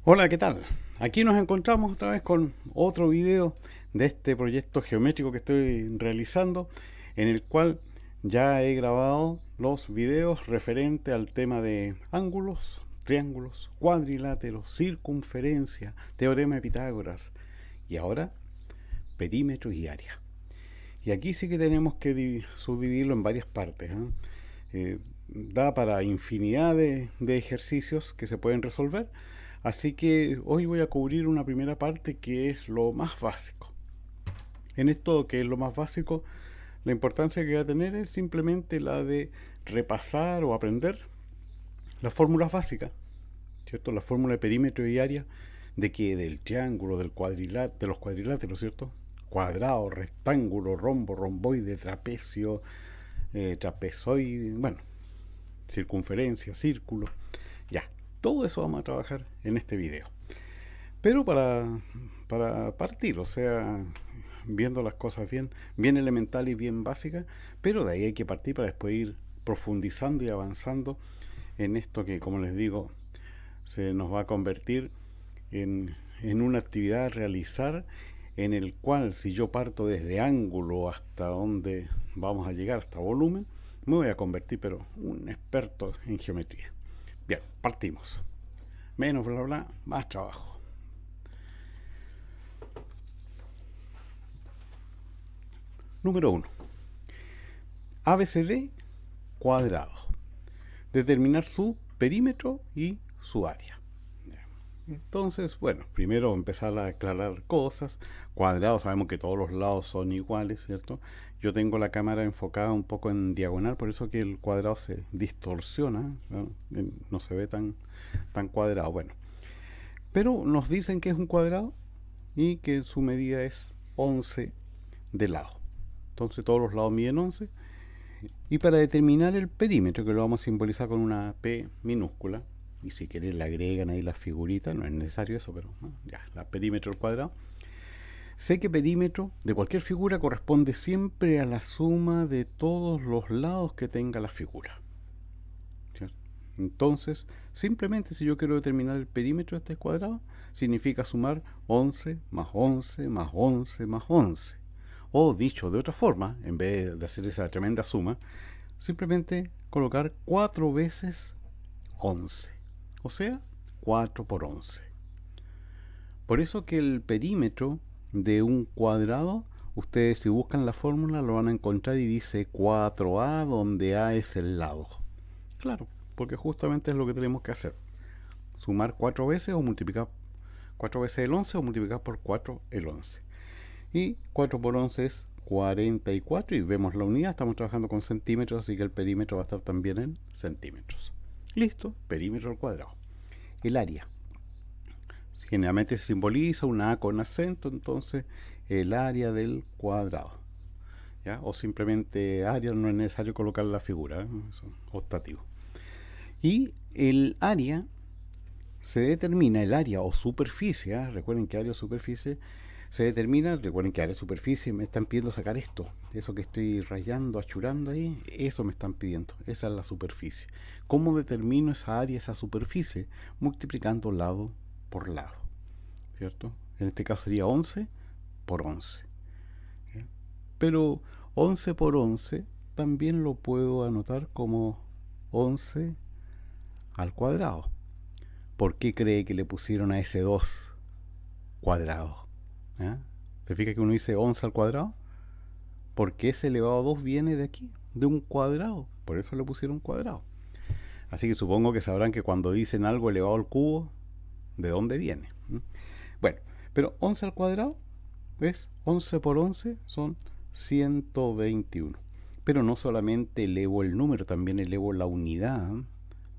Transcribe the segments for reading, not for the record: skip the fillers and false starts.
Hola, ¿qué tal? Aquí nos encontramos otra vez con otro video de este proyecto geométrico que estoy realizando, en el cual ya he grabado los videos referente al tema de ángulos, triángulos, cuadriláteros, circunferencia, teorema de Pitágoras y ahora perímetro y área. Y aquí sí que tenemos que subdividirlo en varias partes, ¿eh? Da para infinidad de ejercicios que se pueden resolver. Así que hoy voy a cubrir una primera parte que es lo más básico. En esto que es lo más básico, la importancia que va a tener es simplemente la de repasar o aprender las fórmulas básicas, ¿cierto? La fórmula de perímetro y área de que del triángulo, de los cuadriláteros, ¿cierto? Cuadrado, rectángulo, rombo, romboide, trapecio, trapezoide, bueno, circunferencia, círculo, ya. Todo eso vamos a trabajar en este video. Pero para partir, o sea, viendo las cosas bien elementales y bien básicas, pero de ahí hay que partir para después ir profundizando y avanzando en esto que, como les digo, se nos va a convertir en una actividad a realizar en el cual si yo parto desde ángulo hasta donde vamos a llegar, hasta volumen, me voy a convertir pero un experto en geometría. Bien, partimos. Menos bla bla, más trabajo. Número uno, ABCD cuadrado. Determinar su perímetro y su área. Entonces, bueno, primero empezar a aclarar cosas. Cuadrado, sabemos que todos los lados son iguales, ¿cierto? Yo tengo la cámara enfocada un poco en diagonal, por eso que el cuadrado se distorsiona, ¿no? No se ve tan cuadrado. Bueno, pero nos dicen que es un cuadrado y que su medida es 11 de lado. Entonces todos los lados miden 11. Y para determinar el perímetro, que lo vamos a simbolizar con una P minúscula, y si quieren le agregan ahí las figuritas, no es necesario eso, pero ¿no? Ya, la perímetro al cuadrado. Sé que perímetro de cualquier figura corresponde siempre a la suma de todos los lados que tenga la figura, ¿cierto? Entonces, simplemente si yo quiero determinar el perímetro de este cuadrado, significa sumar 11 más 11 más 11 más 11. O dicho de otra forma, en vez de hacer esa tremenda suma, simplemente colocar 4 veces 11. O sea, 4 por 11. Por eso que el perímetro de un cuadrado, ustedes si buscan la fórmula lo van a encontrar y dice 4A donde A es el lado. Claro, porque justamente es lo que tenemos que hacer. Sumar 4 veces o multiplicar 4 veces el 11 o multiplicar por 4 el 11. Y 4 por 11 es 44 y vemos la unidad, estamos trabajando con centímetros, así que el perímetro va a estar también en centímetros. Listo, perímetro al cuadrado. El área. Generalmente se simboliza una A con acento, entonces el área del cuadrado. ¿Ya? O simplemente área, no es necesario colocar la figura, ¿eh? Eso es optativo. Y el área se determina, el área o superficie, ¿eh? Recuerden que área o superficie se determina, recuerden que área o superficie me están pidiendo sacar esto, eso que estoy rayando, achurando ahí, eso me están pidiendo, esa es la superficie. ¿Cómo determino esa área, esa superficie? Multiplicando lado por lado, ¿cierto? En este caso sería 11 por 11. ¿Ya? Pero 11 por 11 también lo puedo anotar como 11 al cuadrado. ¿Por qué cree que le pusieron a ese 2 cuadrado? ¿Eh? ¿Se fija que uno dice 11 al cuadrado? Porque ese elevado a 2 viene de aquí, de un cuadrado. Por eso le pusieron cuadrado. Así que supongo que sabrán que cuando dicen algo elevado al cubo, ¿de dónde viene? Bueno, pero 11 al cuadrado es 11 por 11 son 121. Pero no solamente elevo el número, también elevo la unidad.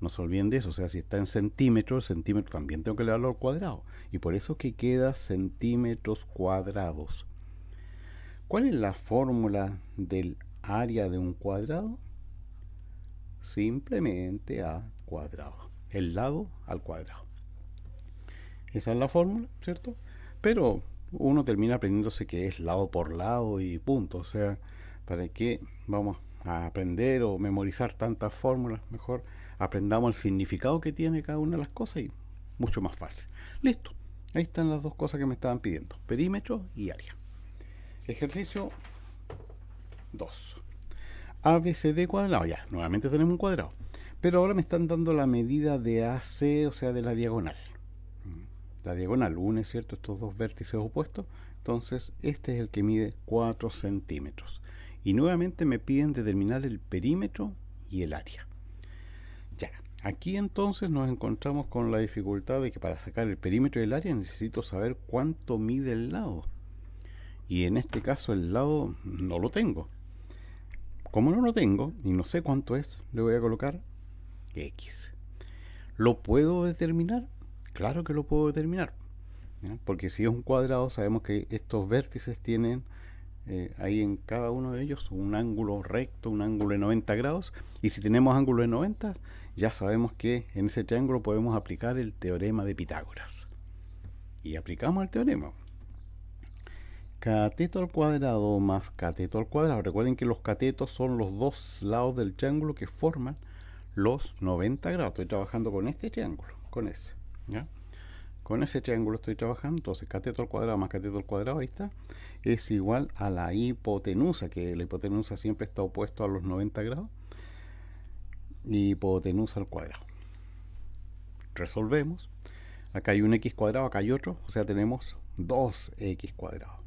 No se olviden de eso, o sea, si está en centímetros, centímetros también tengo que elevarlo al cuadrado. Y por eso que queda centímetros cuadrados. ¿Cuál es la fórmula del área de un cuadrado? Simplemente A cuadrado. El lado al cuadrado. Esa es la fórmula, ¿cierto? Pero uno termina aprendiéndose que es lado por lado y punto. O sea, ¿para qué vamos a aprender o memorizar tantas fórmulas? Mejor aprendamos el significado que tiene cada una de las cosas y mucho más fácil. Listo. Ahí están las dos cosas que me estaban pidiendo, perímetro y área. Ejercicio 2. ABCD cuadrado. Ya, nuevamente tenemos un cuadrado. Pero ahora me están dando la medida de AC, o sea, de la diagonal. La diagonal une, ¿cierto?, estos dos vértices opuestos. Entonces, este es el que mide 4 centímetros. Y nuevamente me piden determinar el perímetro y el área. Ya, aquí entonces nos encontramos con la dificultad de que para sacar el perímetro y el área necesito saber cuánto mide el lado. Y en este caso el lado no lo tengo. Como no lo tengo y no sé cuánto es, le voy a colocar X. ¿Lo puedo determinar? Claro que lo puedo determinar, ¿ya? Porque si es un cuadrado sabemos que estos vértices tienen ahí en cada uno de ellos un ángulo recto, un ángulo de 90 grados, y si tenemos ángulo de 90 ya sabemos que en ese triángulo podemos aplicar el teorema de Pitágoras. Y aplicamos el teorema. Cateto al cuadrado más cateto al cuadrado. Recuerden que los catetos son los dos lados del triángulo que forman los 90 grados. Estoy trabajando con este triángulo, con ese, ¿ya? Con ese triángulo estoy trabajando. Entonces cateto al cuadrado más cateto al cuadrado, ahí está, es igual a la hipotenusa, que la hipotenusa siempre está opuesto a los 90 grados. Hipotenusa al cuadrado. Resolvemos. Acá hay un x cuadrado, acá hay otro, o sea tenemos 2x cuadrado.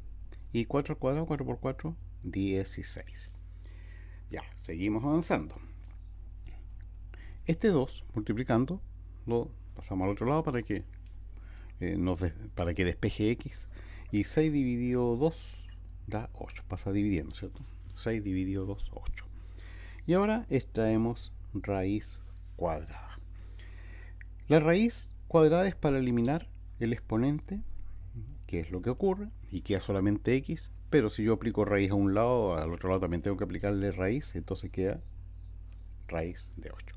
Y 4 al cuadrado, 4 por 4, 16. Ya, seguimos avanzando. Este 2, multiplicando, lo pasamos al otro lado para que, para que despeje x. Y 6 dividido 2 da 8. Pasa dividiendo, ¿cierto? 6 dividido 2, 8. Y ahora extraemos raíz cuadrada. La raíz cuadrada es para eliminar el exponente, que es lo que ocurre, y queda solamente x, pero si yo aplico raíz a un lado, al otro lado también tengo que aplicarle raíz, entonces queda raíz de 8.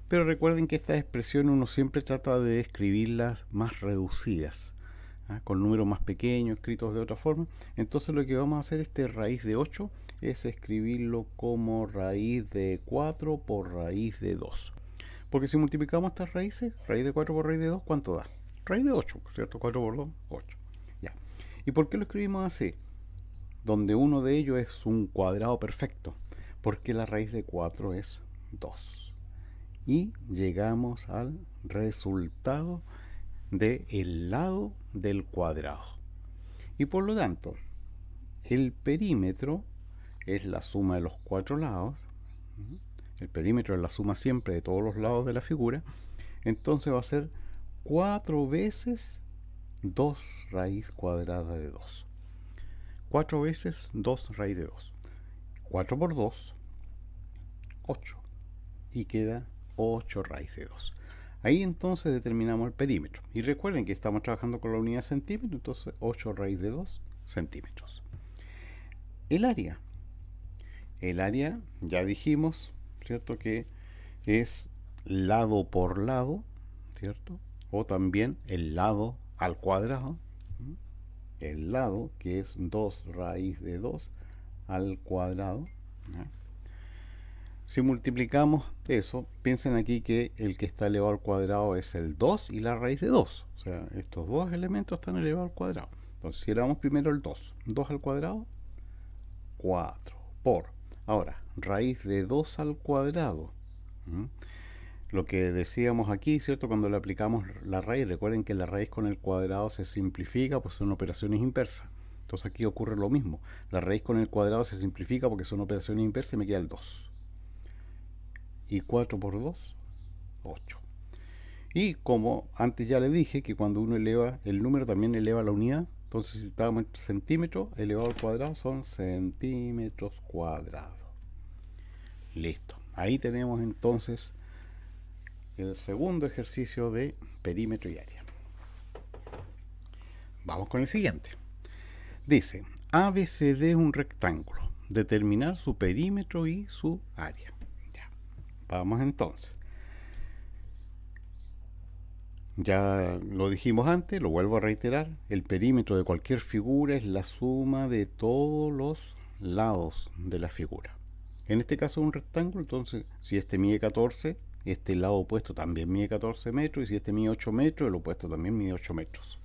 Pero recuerden que estas expresiones uno siempre trata de escribirlas más reducidas, con números más pequeños, escritos de otra forma. Entonces lo que vamos a hacer, este raíz de 8, es escribirlo como raíz de 4 por raíz de 2. Porque si multiplicamos estas raíces, raíz de 4 por raíz de 2, ¿cuánto da? Raíz de 8, ¿cierto? 4 por 2, 8. Ya. ¿Y por qué lo escribimos así? Donde uno de ellos es un cuadrado perfecto. Porque la raíz de 4 es 2. Y llegamos al resultado del lado del cuadrado. Y por lo tanto, el perímetro es la suma de los 4 lados. El perímetro es la suma siempre de todos los lados de la figura. Entonces va a ser 4 veces 2 raíz cuadrada de 2. 4 veces 2 raíz de 2. 4 por 2, 8. Y queda 8 raíz de 2. Ahí entonces determinamos el perímetro. Y recuerden que estamos trabajando con la unidad centímetro, entonces 8 raíz de 2 centímetros. El área. El área, ya dijimos, ¿cierto?, que es lado por lado, ¿cierto? O también el lado al cuadrado. El lado, que es 2 raíz de 2 al cuadrado. Si multiplicamos eso, piensen aquí que el que está elevado al cuadrado es el 2 y la raíz de 2. O sea, estos dos elementos están elevados al cuadrado. Entonces, si elevamos primero el 2. 2 al cuadrado, 4. Por, ahora, raíz de 2 al cuadrado. Lo que decíamos aquí, ¿cierto? Cuando le aplicamos la raíz, recuerden que la raíz con el cuadrado se simplifica, pues son operaciones inversas. Entonces aquí ocurre lo mismo. La raíz con el cuadrado se simplifica porque son operaciones inversas y me queda el 2. Y 4 por 2, 8. Y como antes ya le dije que cuando uno eleva el número también eleva la unidad. Entonces si estábamos en centímetros elevado al cuadrado son centímetros cuadrados. Listo. Ahí tenemos entonces el segundo ejercicio de perímetro y área. Vamos con el siguiente. Dice, ABCD es un rectángulo. Determinar su perímetro y su área. Ya. Vamos entonces. Ya lo dijimos antes, lo vuelvo a reiterar. El perímetro de cualquier figura es la suma de todos los lados de la figura. En este caso es un rectángulo, entonces si este mide 14, este lado opuesto también mide 14 metros, y si este mide 8 metros, el opuesto también mide 8 metros.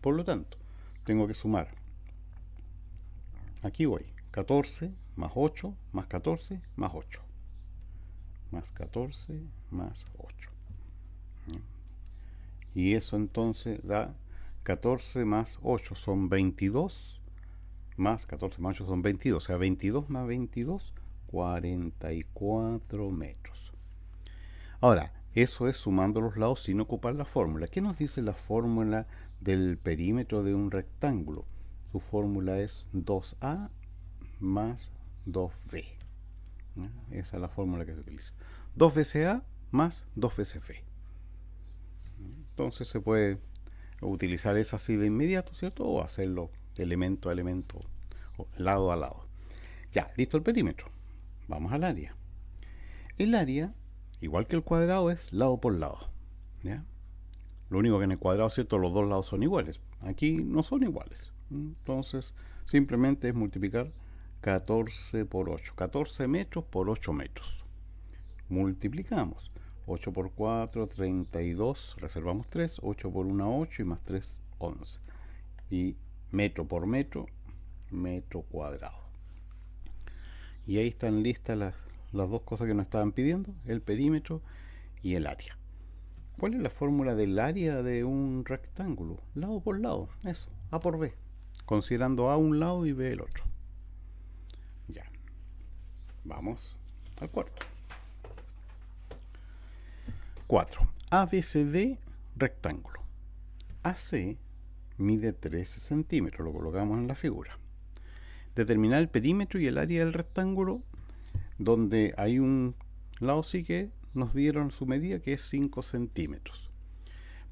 Por lo tanto, tengo que sumar, aquí voy, 14 más 8 más 14 más 8. Más 14 más 8. Y eso entonces da 14 más 8 son 22, más 14 más 8 son 22, o sea, 22 más 22, 44 metros. Ahora, eso es sumando los lados sin ocupar la fórmula. ¿Qué nos dice la fórmula del perímetro de un rectángulo? Su fórmula es 2a más 2b. Esa es la fórmula que se utiliza. 2 veces a más 2 veces b. Entonces se puede utilizar esa así de inmediato, ¿cierto? O hacerlo elemento a elemento, o lado a lado. Ya, listo el perímetro. Vamos al área. El área, igual que el cuadrado, es lado por lado. ¿Ya? Lo único que en el cuadrado, ¿cierto? Los dos lados son iguales. Aquí no son iguales. Entonces, simplemente es multiplicar 14 por 8. 14 metros por 8 metros. Multiplicamos. 8 por 4, 32. Reservamos 3. 8 por 1, 8. Y más 3, 11. Y metro por metro, metro cuadrado. Y ahí están listas las dos cosas que nos estaban pidiendo, el perímetro y el área. ¿Cuál es la fórmula del área de un rectángulo? Lado por lado, eso, A por B, considerando A un lado y B el otro. Ya, vamos al cuarto. 4. ABCD rectángulo. AC mide 13 centímetros, lo colocamos en la figura. Determinar el perímetro y el área del rectángulo, donde hay un lado sí que nos dieron su medida, que es 5 centímetros.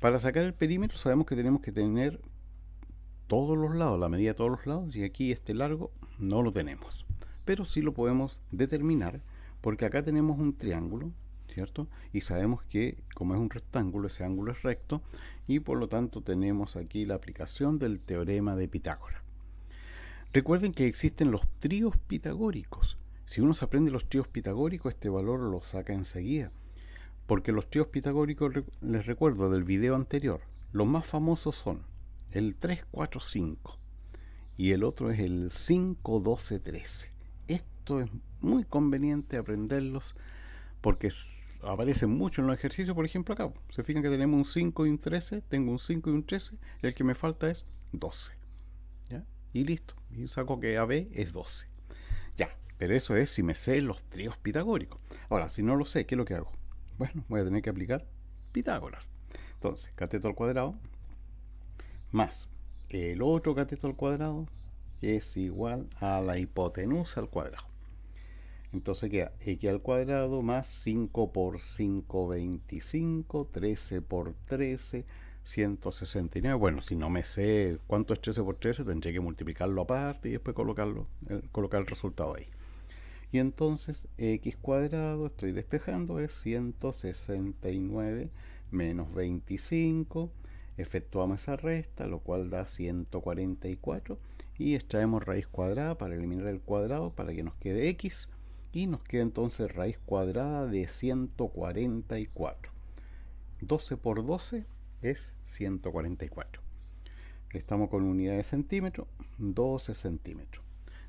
Para sacar el perímetro sabemos que tenemos que tener todos los lados, la medida de todos los lados, y aquí este largo no lo tenemos. Pero sí lo podemos determinar, porque acá tenemos un triángulo, ¿cierto? Y sabemos que como es un rectángulo, ese ángulo es recto, y por lo tanto tenemos aquí la aplicación del teorema de Pitágoras. Recuerden que existen los tríos pitagóricos. Si uno se aprende los tríos pitagóricos, este valor lo saca enseguida. Porque los tríos pitagóricos, les recuerdo del video anterior, los más famosos son el 3, 4, 5. Y el otro es el 5, 12, 13. Esto es muy conveniente aprenderlos porque aparecen mucho en los ejercicios. Por ejemplo acá, se fijan que tenemos un 5 y un 13, tengo un 5 y un 13, el que me falta es 12. ¿Ya? Y listo, y saco que AB es 12. Ya, pero eso es si me sé los tríos pitagóricos. Ahora, si no lo sé, ¿qué es lo que hago? Bueno, voy a tener que aplicar Pitágoras. Entonces, cateto al cuadrado más el otro cateto al cuadrado es igual a la hipotenusa al cuadrado. Entonces queda x al cuadrado más 5 por 5, 25, 13 por 13, 169. Bueno, si no me sé cuánto es 13 por 13, tendré que multiplicarlo aparte y después colocar el resultado ahí. Y entonces x cuadrado, estoy despejando, es 169 menos 25. Efectuamos esa resta, lo cual da 144. Y extraemos raíz cuadrada para eliminar el cuadrado para que nos quede x. Y nos queda entonces raíz cuadrada de 144. 12 por 12 es 144. Estamos con unidad de centímetro, 12 centímetros.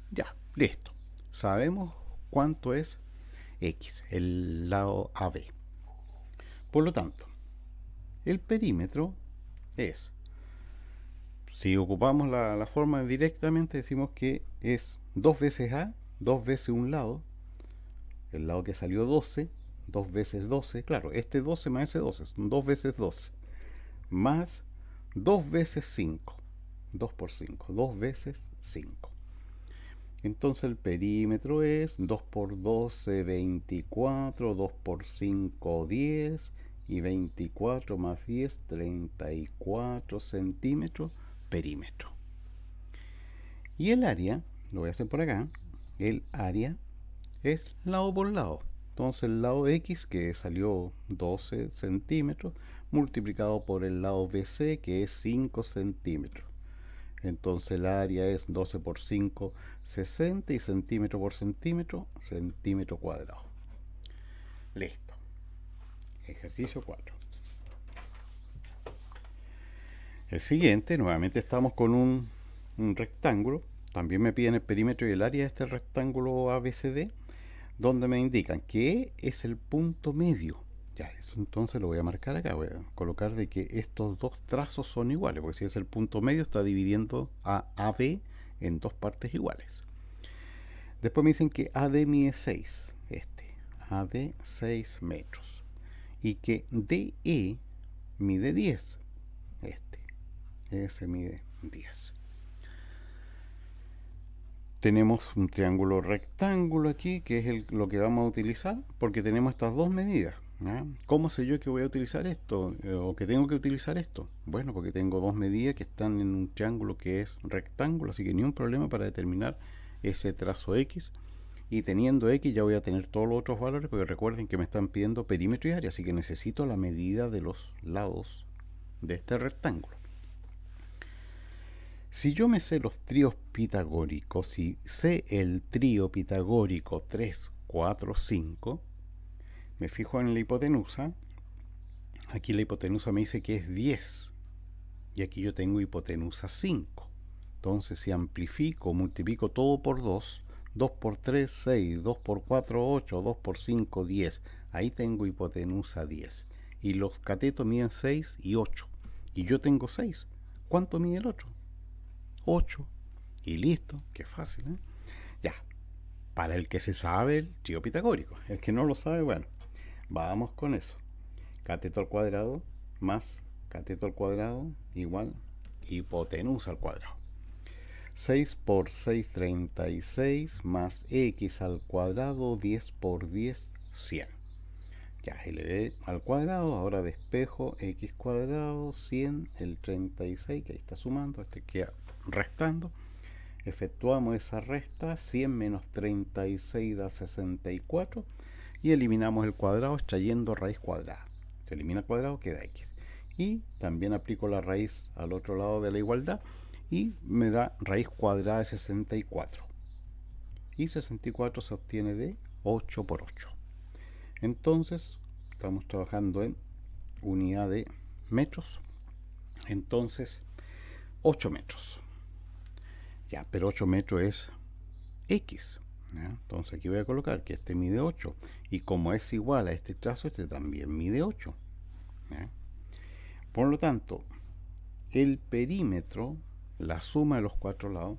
Ya, listo. Sabemos cuánto es x, el lado AB. Por lo tanto, el perímetro es, si ocupamos la forma directamente, decimos que es 2 veces A, 2 veces un lado, el lado que salió 12, 2 veces 12, claro, este 12 más ese 12, son 2 veces 12, más 2 veces 5, 2 por 5, 2 veces 5. Entonces el perímetro es 2 por 12, 24, 2 por 5, 10, y 24 más 10, 34 centímetros perímetro. Y el área, lo voy a hacer por acá, el área es lado por lado. Entonces el lado X, que salió 12 centímetros, multiplicado por el lado BC, que es 5 centímetros. Entonces el área es 12 por 5, 60, y centímetro por centímetro, centímetro cuadrado. Listo. Ejercicio 4. El siguiente, nuevamente estamos con un rectángulo. También me piden el perímetro y el área de este rectángulo ABCD, donde me indican que es el punto medio. Ya, eso entonces lo voy a marcar acá. Voy a colocar de que estos dos trazos son iguales, porque si es el punto medio está dividiendo a AB en dos partes iguales. Después me dicen que AD mide 6, AD 6 metros, y que DE mide 10, ese mide 10. Tenemos un triángulo rectángulo aquí, que es lo que vamos a utilizar, porque tenemos estas dos medidas. ¿Ya? ¿Cómo sé yo que voy a utilizar esto o que tengo que utilizar esto? Bueno, porque tengo dos medidas que están en un triángulo que es rectángulo, así que ni un problema para determinar ese trazo X. Y teniendo X ya voy a tener todos los otros valores, porque recuerden que me están pidiendo perímetro y área, así que necesito la medida de los lados de este rectángulo. Si yo me sé los tríos pitagóricos, si sé el trío pitagórico 3, 4, 5, me fijo en la hipotenusa. Aquí la hipotenusa me dice que es 10 y aquí yo tengo hipotenusa 5. Entonces si amplifico, multiplico todo por 2, 2 por 3, 6, 2 por 4, 8, 2 por 5, 10. Ahí tengo hipotenusa 10. Y los catetos miden 6 y 8. Y yo tengo 6. ¿Cuánto mide el otro? 8. Y listo, qué fácil, ¿eh? Ya, para el que se sabe el trío pitagórico. El que no lo sabe, bueno, vamos con eso. Cateto al cuadrado más cateto al cuadrado igual hipotenusa al cuadrado. 6 por 6, 36, más x al cuadrado, 10 por 10, 100. Ya, LB al cuadrado, ahora despejo x cuadrado, 100, el 36, que ahí está sumando, queda restando. Efectuamos esa resta, 100 menos 36 da 64, y eliminamos el cuadrado extrayendo raíz cuadrada. Se elimina el cuadrado, queda x. Y también aplico la raíz al otro lado de la igualdad, y me da raíz cuadrada de 64. Y 64 se obtiene de 8 por 8. Entonces, estamos trabajando en unidad de metros. Entonces, 8 metros. Ya, pero 8 metros es X. ¿Ya? Entonces aquí voy a colocar que este mide 8. Y como es igual a este trazo, este también mide 8. ¿Ya? Por lo tanto, el perímetro, la suma de los cuatro lados,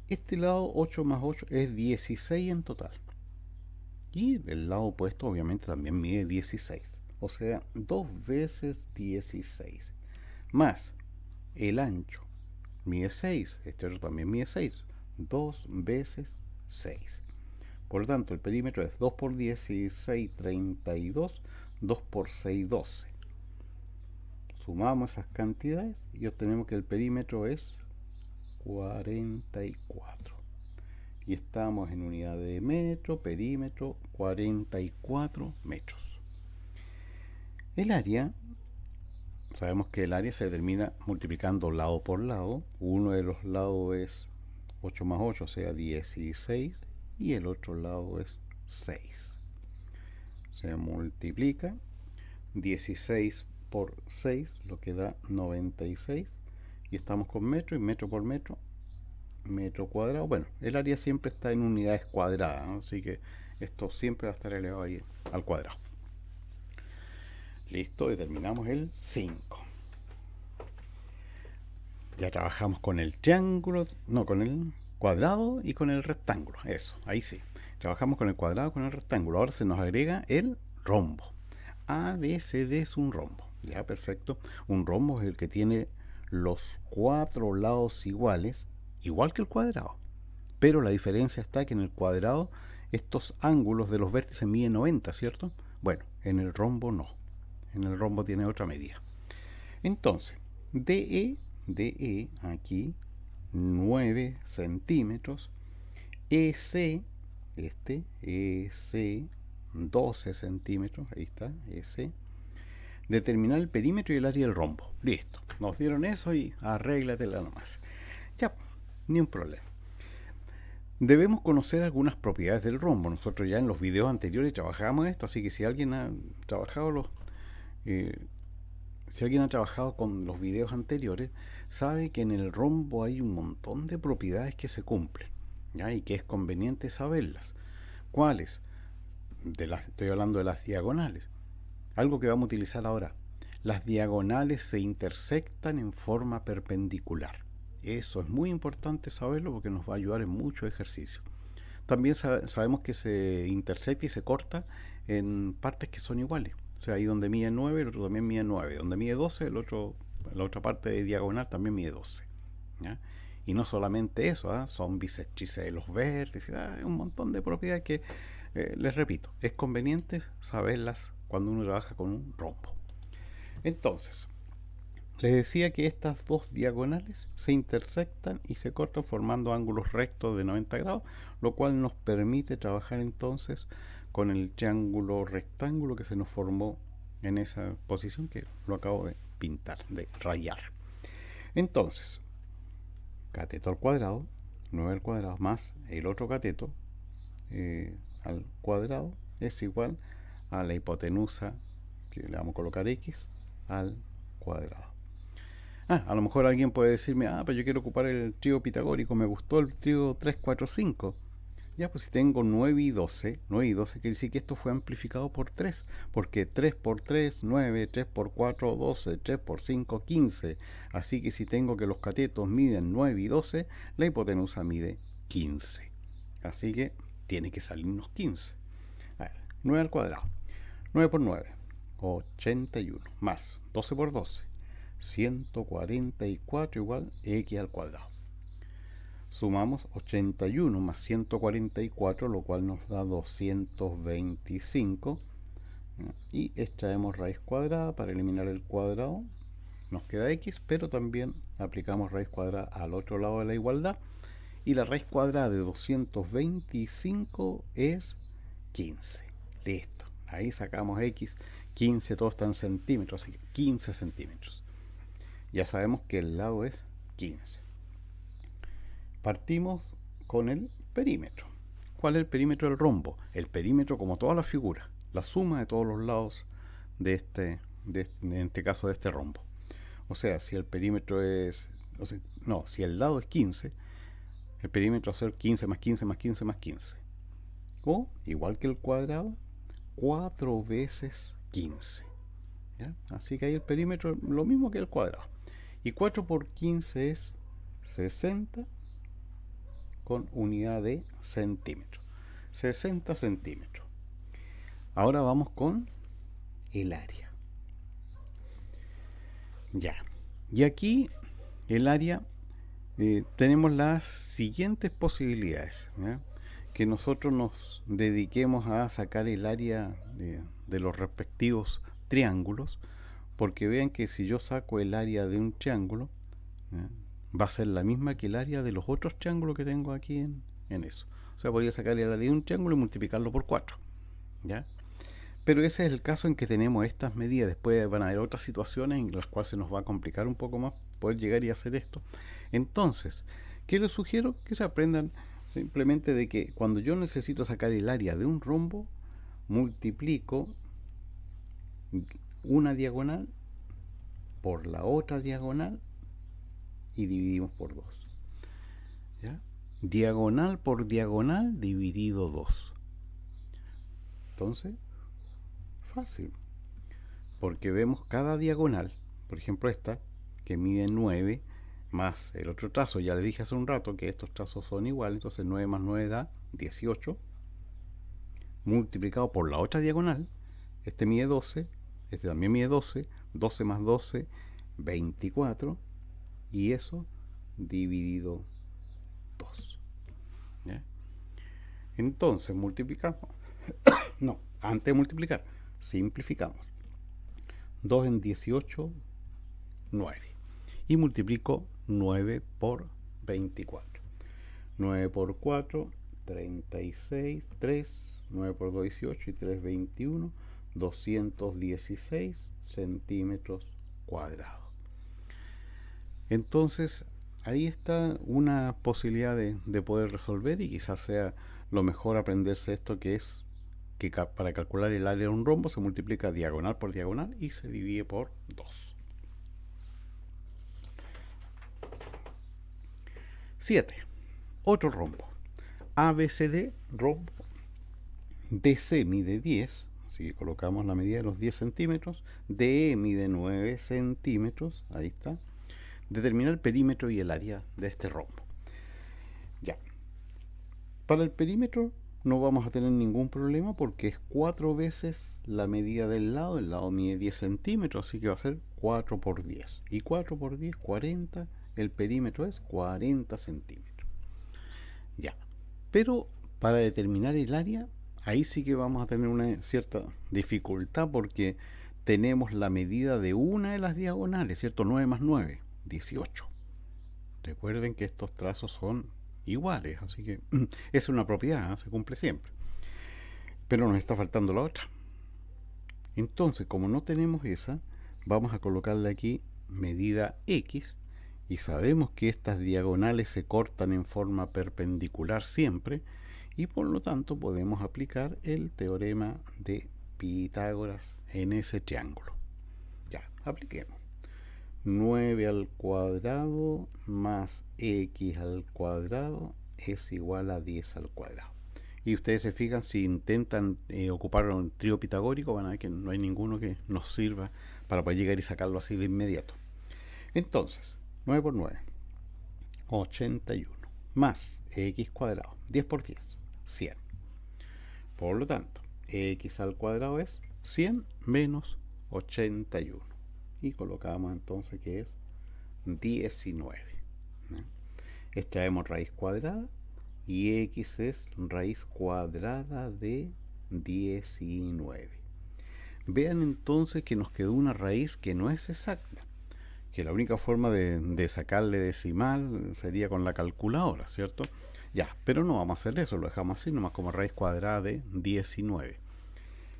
este lado 8 más 8 es 16 en total. Y el lado opuesto obviamente también mide 16. O sea, 2 veces 16. Más el ancho mide 6. Este otro también mide 6. 2 veces 6. Por lo tanto, el perímetro es 2 por 16, 32. 2 por 6, 12. Sumamos esas cantidades y obtenemos que el perímetro es 44. Y estamos en unidad de metro, perímetro, 44 metros. El área, sabemos que el área se determina multiplicando lado por lado. Uno de los lados es 8 más 8, o sea 16, y el otro lado es 6. Se multiplica 16 por 6, lo que da 96, y estamos con metro, y metro por metro, metro cuadrado. Bueno, el área siempre está en unidades cuadradas, ¿no? Así que esto siempre va a estar elevado ahí al cuadrado. Listo, determinamos el 5. Ya trabajamos con el triángulo, no, con el cuadrado y con el rectángulo. Eso, ahí sí. Trabajamos con el cuadrado, con el rectángulo. Ahora se nos agrega el rombo. ABCD es un rombo. Ya, perfecto. Un rombo es el que tiene los cuatro lados iguales, igual que el cuadrado. Pero la diferencia está que en el cuadrado estos ángulos de los vértices miden 90, ¿cierto? Bueno, en el rombo no. En el rombo tiene otra medida. Entonces, DE aquí 9 centímetros. EC, EC 12 centímetros, ahí está, EC. Determinar el perímetro y el área del rombo. Listo, nos dieron eso y arréglatela nomás. Ya, ni un problema. Debemos conocer algunas propiedades del rombo. Nosotros ya en los videos anteriores trabajábamos esto, así que si alguien ha trabajado eh, si alguien ha trabajado con los videos anteriores, sabe que en el rombo hay un montón de propiedades que se cumplen, ¿ya? Y que es conveniente saberlas. ¿Cuáles? Estoy hablando de las diagonales. Algo que vamos a utilizar ahora. Las diagonales se intersectan en forma perpendicular. Eso es muy importante saberlo porque nos va a ayudar en muchos ejercicios. También sabemos que se intersecta y se corta en partes que son iguales. O sea, ahí donde mide 9, el otro también mide 9. Donde mide 12, la otra parte de diagonal también mide 12. ¿Ya? Y no solamente eso, ¿eh? Son bisectrices de los vértices, un montón de propiedades que, les repito, es conveniente saberlas cuando uno trabaja con un rombo. Entonces, les decía que estas dos diagonales se intersectan y se cortan formando ángulos rectos de 90 grados, lo cual nos permite trabajar entonces con el triángulo rectángulo que se nos formó en esa posición que lo acabo de pintar, de rayar. Entonces, cateto al cuadrado, 9 al cuadrado más el otro cateto al cuadrado es igual a la hipotenusa, que le vamos a colocar x, al cuadrado. A lo mejor alguien puede decirme, pero yo quiero ocupar el trío pitagórico, me gustó el trío 3 4 5. Ya, pues si tengo 9 y 12 quiere decir que esto fue amplificado por 3, porque 3 por 3, 9, 3 por 4, 12, 3 por 5, 15. Así que si tengo que los catetos miden 9 y 12, la hipotenusa mide 15. Así que tiene que salirnos 15. A ver, 9 al cuadrado. 9 por 9, 81, más 12 por 12, 144 igual x al cuadrado. Sumamos 81 más 144, lo cual nos da 225. Y extraemos raíz cuadrada para eliminar el cuadrado. Nos queda x, pero también aplicamos raíz cuadrada al otro lado de la igualdad. Y la raíz cuadrada de 225 es 15. Listo. Ahí sacamos x. 15, todo está en centímetros, así que 15 centímetros. Ya sabemos que el lado es 15. Partimos con el perímetro. ¿Cuál es el perímetro del rombo? El perímetro, como todas las figuras, la suma de todos los lados de en este caso de este rombo. O sea, si el perímetro es, si el lado es 15, el perímetro va a ser 15 más 15 más 15 más 15. O, igual que el cuadrado, 4 veces 15. ¿Ya? Así que ahí el perímetro lo mismo que el cuadrado. Y 4 por 15 es 60 con unidad de centímetro. 60 centímetros. Ahora vamos con el área. Ya. Y aquí el área tenemos las siguientes posibilidades. ¿Ya? Que nosotros nos dediquemos a sacar el área de los respectivos triángulos, porque vean que si yo saco el área de un triángulo, ¿ya? Va a ser la misma que el área de los otros triángulos que tengo aquí en eso. O sea, podría sacar el área de un triángulo y multiplicarlo por 4. ¿Ya? Pero ese es el caso en que tenemos estas medidas. Después van a haber otras situaciones en las cuales se nos va a complicar un poco más poder llegar y hacer esto. Entonces, ¿qué les sugiero? Que se aprendan simplemente de que cuando yo necesito sacar el área de un rombo, multiplico una diagonal por la otra diagonal y dividimos por 2. ¿Ya? Diagonal por diagonal dividido 2. Entonces, fácil. Porque vemos cada diagonal, por ejemplo esta, que mide 9, más el otro trazo. Ya le dije hace un rato que estos trazos son iguales, entonces 9 más 9 da 18. Multiplicado por la otra diagonal, este mide 12, este también mide 12, 12 más 12, 24. Y eso dividido 2. ¿Ya? Entonces multiplicamos. No, antes de multiplicar, simplificamos. 2 en 18, 9. Y multiplico 9 por 24. 9 por 4, 36, 3, 9 por 2, 18 y 3, 21, 216 centímetros cuadrados. Entonces, ahí está una posibilidad de poder resolver, y quizás sea lo mejor aprenderse esto, que es que para calcular el área de un rombo se multiplica diagonal por diagonal y se divide por 2. 7. Otro rombo. ABCD, rombo. DC mide 10, así que colocamos la medida de los 10 centímetros. DE mide 9 centímetros, ahí está. Determinar el perímetro y el área de este rombo. Ya. Para el perímetro no vamos a tener ningún problema porque es 4 veces la medida del lado. El lado mide 10 centímetros, así que va a ser 4 por 10. Y 4 por 10, 40. El perímetro es 40 centímetros. Ya. Pero para determinar el área, ahí sí que vamos a tener una cierta dificultad porque tenemos la medida de una de las diagonales, ¿cierto? 9 más 9, 18. Recuerden que estos trazos son iguales, así que es una propiedad, ¿eh? Se cumple siempre. Pero nos está faltando la otra. Entonces, como no tenemos esa, vamos a colocarle aquí medida X, y sabemos que estas diagonales se cortan en forma perpendicular siempre, y por lo tanto podemos aplicar el teorema de Pitágoras en ese triángulo. Ya, apliquemos. 9 al cuadrado más x al cuadrado es igual a 10 al cuadrado. Y ustedes se fijan, si intentan ocupar un trío pitagórico, van a ver que no hay ninguno que nos sirva para poder llegar y sacarlo así de inmediato. Entonces, 9 por 9, 81, más x cuadrado, 10 por 10, 100. Por lo tanto, x al cuadrado es 100 menos 81. Y colocamos entonces que es 19. ¿no? Extraemos raíz cuadrada y x es raíz cuadrada de 19. Vean entonces que nos quedó una raíz que no es exacta, que la única forma de sacarle decimal sería con la calculadora, ¿cierto? Ya, pero no vamos a hacer eso, lo dejamos así nomás como raíz cuadrada de 19.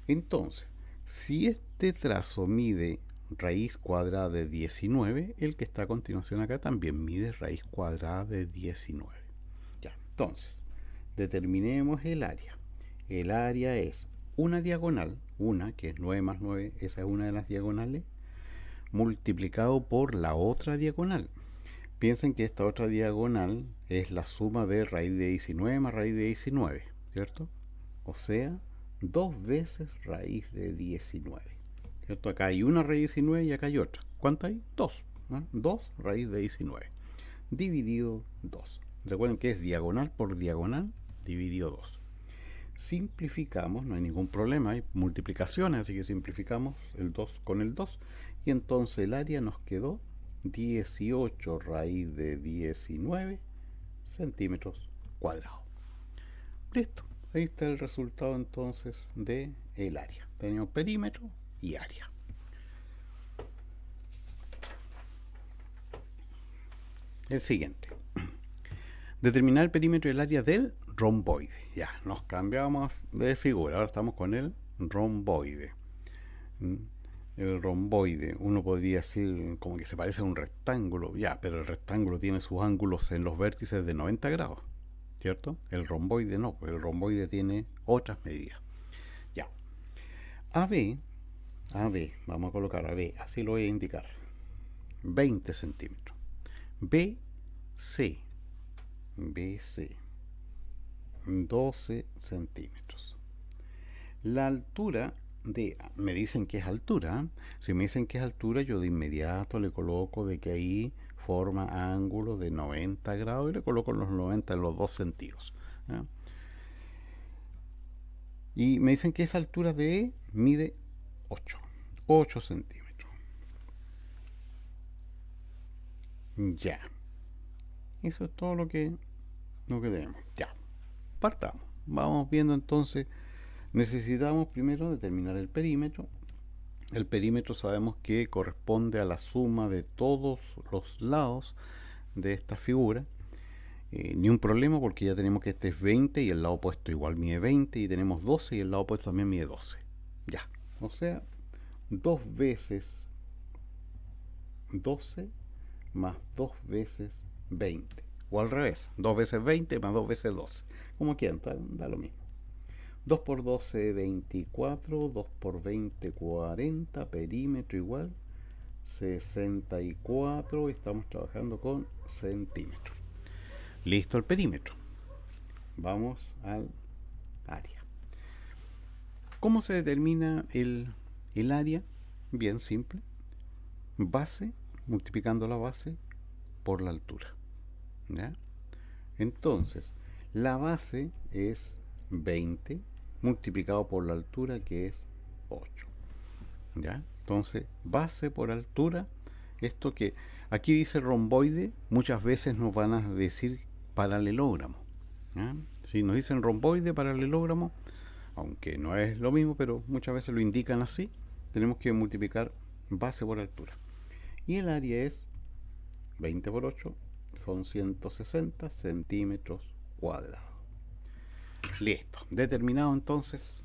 Entonces, si este trazo mide raíz cuadrada de 19, el que está a continuación acá también mide raíz cuadrada de 19. Ya, entonces, determinemos el área. El área es una diagonal, una que es 9 más 9, esa es una de las diagonales, multiplicado por la otra diagonal. Piensen que esta otra diagonal es la suma de raíz de 19 más raíz de 19, ¿cierto? O sea, 2 veces raíz de 19. ¿Cierto? Acá hay una raíz de 19 y acá hay otra. ¿Cuánto hay? 2. 2 raíz de 19. Dividido 2. Recuerden que es diagonal por diagonal dividido 2. Simplificamos, no hay ningún problema, hay multiplicaciones, así que simplificamos el 2 con el 2. Y entonces el área nos quedó 18 raíz de 19 centímetros cuadrados. Listo. Ahí está el resultado entonces de el área. Tenemos perímetro y área. El siguiente. Determinar el perímetro y el área del romboide. Ya, nos cambiamos de figura. Ahora estamos con el romboide. El romboide, uno podría decir como que se parece a un rectángulo. Ya, pero el rectángulo tiene sus ángulos en los vértices de 90 grados. ¿Cierto? El romboide no, el romboide tiene otras medidas. Ya. AB, vamos a colocar AB, así lo voy a indicar. 20 centímetros. BC, 12 centímetros. La altura de, me dicen que es altura, si me dicen que es altura, yo de inmediato le coloco de que ahí forma ángulo de 90 grados y le coloco los 90 en los dos sentidos. ¿ya? Y me dicen que esa altura de E mide 8 centímetros. Ya. Eso es todo lo que tenemos. Ya. Partamos. Vamos viendo entonces. Necesitamos primero determinar el perímetro. El perímetro sabemos que corresponde a la suma de todos los lados de esta figura. Ni un problema porque ya tenemos que este es 20 y el lado opuesto igual mide 20 y tenemos 12 y el lado opuesto también mide 12. Ya, o sea, 2 veces 12 más 2 veces 20. O al revés, 2 veces 20 más 2 veces 12. Como quieran, da lo mismo. 2 por 12, 24. 2 por 20, 40. Perímetro igual 64. Estamos trabajando con centímetros. Listo el perímetro. Vamos al área. ¿Cómo se determina el área? Bien simple. Base, multiplicando la base por la altura. ¿Ya? Entonces, la base es 20 multiplicado por la altura, que es 8. ¿Ya? Entonces, base por altura, esto que aquí dice romboide, muchas veces nos van a decir paralelogramo. ¿Ya? Si nos dicen romboide, paralelogramo, aunque no es lo mismo, pero muchas veces lo indican así, tenemos que multiplicar base por altura. Y el área es 20 por 8, son 160 centímetros cuadrados. Listo, determinado entonces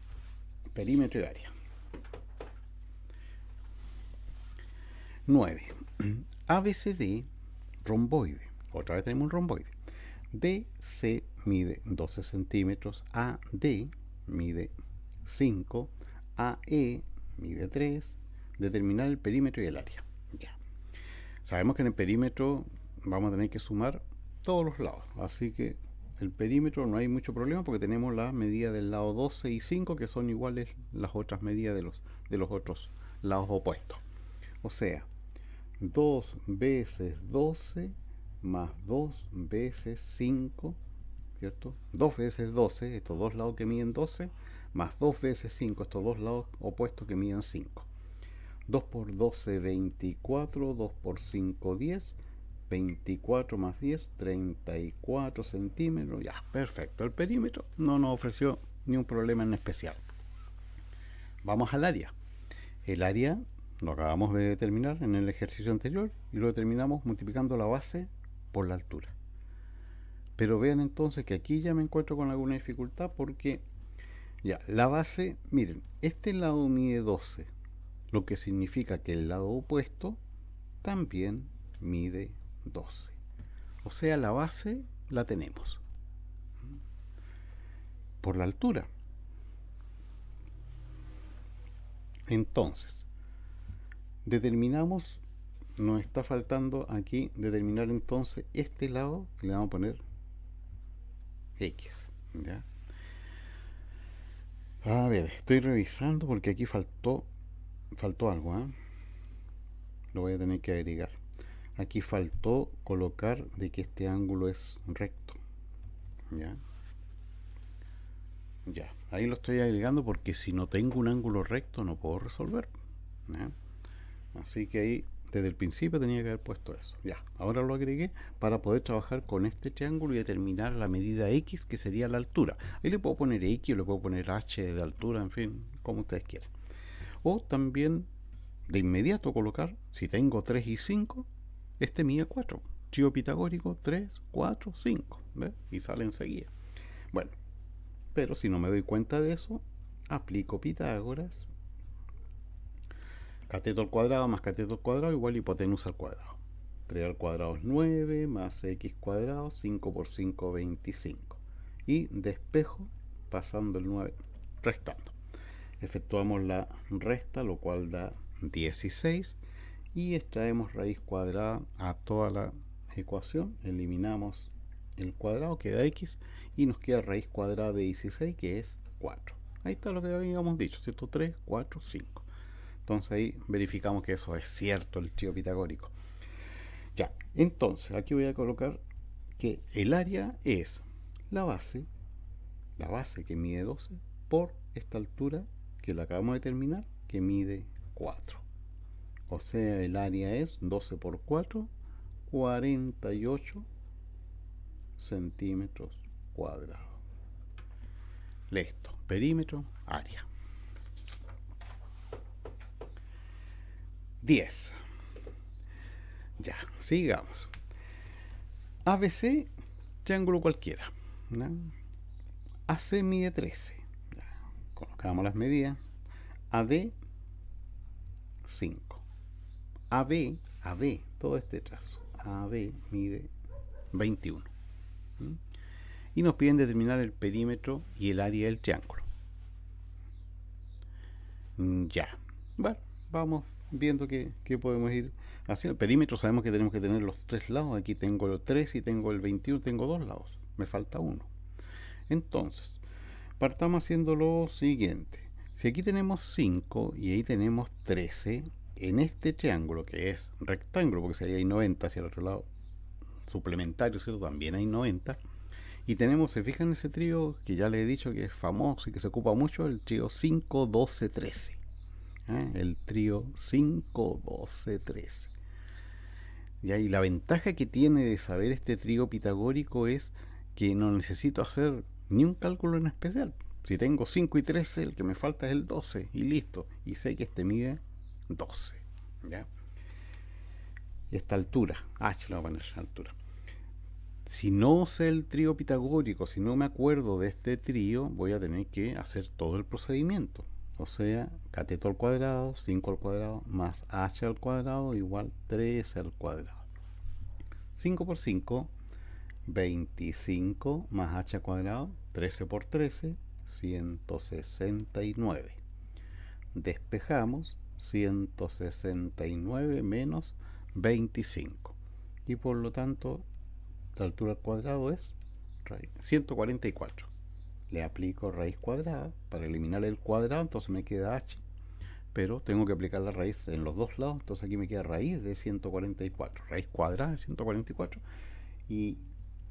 perímetro y área. 9. ABCD romboide. Otra vez tenemos un romboide. DC mide 12 centímetros, AD mide 5, AE mide 3. Determinar el perímetro y el área. Ya. Sabemos que en el perímetro vamos a tener que sumar todos los lados, así que el perímetro no hay mucho problema porque tenemos la medida del lado 12 y 5 que son iguales las otras medidas de los otros lados opuestos. O sea, 2 veces 12 más 2 veces 5, ¿cierto? 2 veces 12, estos dos lados que miden 12, más 2 veces 5, estos dos lados opuestos que miden 5. 2 por 12, 24, 2 por 5, 10, 24 más 10, 34 centímetros. Ya, perfecto. El perímetro no nos ofreció ni un problema en especial. Vamos al área. El área lo acabamos de determinar en el ejercicio anterior y lo determinamos multiplicando la base por la altura. Pero vean entonces que aquí ya me encuentro con alguna dificultad porque ya, la base, miren, este lado mide 12, lo que significa que el lado opuesto también mide 12. O sea, la base la tenemos por la altura. Entonces, determinamos, nos está faltando aquí determinar entonces este lado que le vamos a poner X. ¿Ya? A ver, estoy revisando porque aquí faltó algo, ¿eh? Lo voy a tener que agregar. Aquí faltó colocar de que este ángulo es recto. ¿Ya? Ya, ahí lo estoy agregando porque si no tengo un ángulo recto no puedo resolver. ¿Ya? Así que ahí desde el principio tenía que haber puesto eso. Ya, ahora lo agregué para poder trabajar con este triángulo y determinar la medida X, que sería la altura. Ahí le puedo poner X o le puedo poner H de altura, en fin, como ustedes quieran. O también de inmediato colocar, si tengo 3 y 5, este mide 4. Trío pitagórico 3, 4, 5. ¿Ves? Y sale enseguida. Bueno, pero si no me doy cuenta de eso, aplico Pitágoras. Cateto al cuadrado más cateto al cuadrado igual hipotenusa al cuadrado. 3 al cuadrado es 9 más x cuadrado, 5 por 5, 25. Y despejo pasando el 9, restando. Efectuamos la resta, lo cual da 16. Y extraemos raíz cuadrada a toda la ecuación. Eliminamos el cuadrado, queda x. Y nos queda raíz cuadrada de 16, que es 4. Ahí está lo que habíamos dicho, ¿cierto? 3, 4, 5. Entonces ahí verificamos que eso es cierto, el trío pitagórico. Ya, entonces aquí voy a colocar que el área es la base que mide 12, por esta altura que la acabamos de determinar, que mide 4. O sea, el área es 12 por 4, 48 centímetros cuadrados. Listo, perímetro, área. 10. Ya, sigamos. ABC, triángulo cualquiera. ¿No? AC mide 13. Ya, colocamos las medidas. AD, 5. AB, todo este trazo. AB mide 21. ¿Mm? Y nos piden determinar el perímetro y el área del triángulo. Ya. Bueno, vamos viendo qué podemos ir haciendo. El perímetro sabemos que tenemos que tener los tres lados. Aquí tengo los 3 y tengo el 21, tengo dos lados. Me falta uno. Entonces, partamos haciendo lo siguiente. Si aquí tenemos 5 y ahí tenemos 13, en este triángulo que es rectángulo, porque si ahí hay 90 hacia el otro lado suplementario, ¿cierto? También hay 90. Y tenemos, se fijan, ese trío que ya les he dicho que es famoso y que se ocupa mucho, el trío 5, 12, 13. El trío 5, 12, 13. Y ahí la ventaja que tiene de saber este trío pitagórico es que no necesito hacer ni un cálculo en especial. Si tengo 5 y 13, el que me falta es el 12 y listo. Y sé que este mide 12. ¿Ya? Y esta altura, h le voy a poner altura. Si no sé el trío pitagórico, si no me acuerdo de este trío, voy a tener que hacer todo el procedimiento. O sea, cateto al cuadrado, 5 al cuadrado, más h al cuadrado, igual 13 al cuadrado. 5 por 5, 25, más h al cuadrado, 13 por 13, 169. Despejamos, 169 menos 25. Y por lo tanto, la altura al cuadrado es 144. Le aplico raíz cuadrada para eliminar el cuadrado, entonces me queda h, pero tengo que aplicar la raíz en los dos lados, entonces aquí me queda raíz de 144, raíz cuadrada de 144, y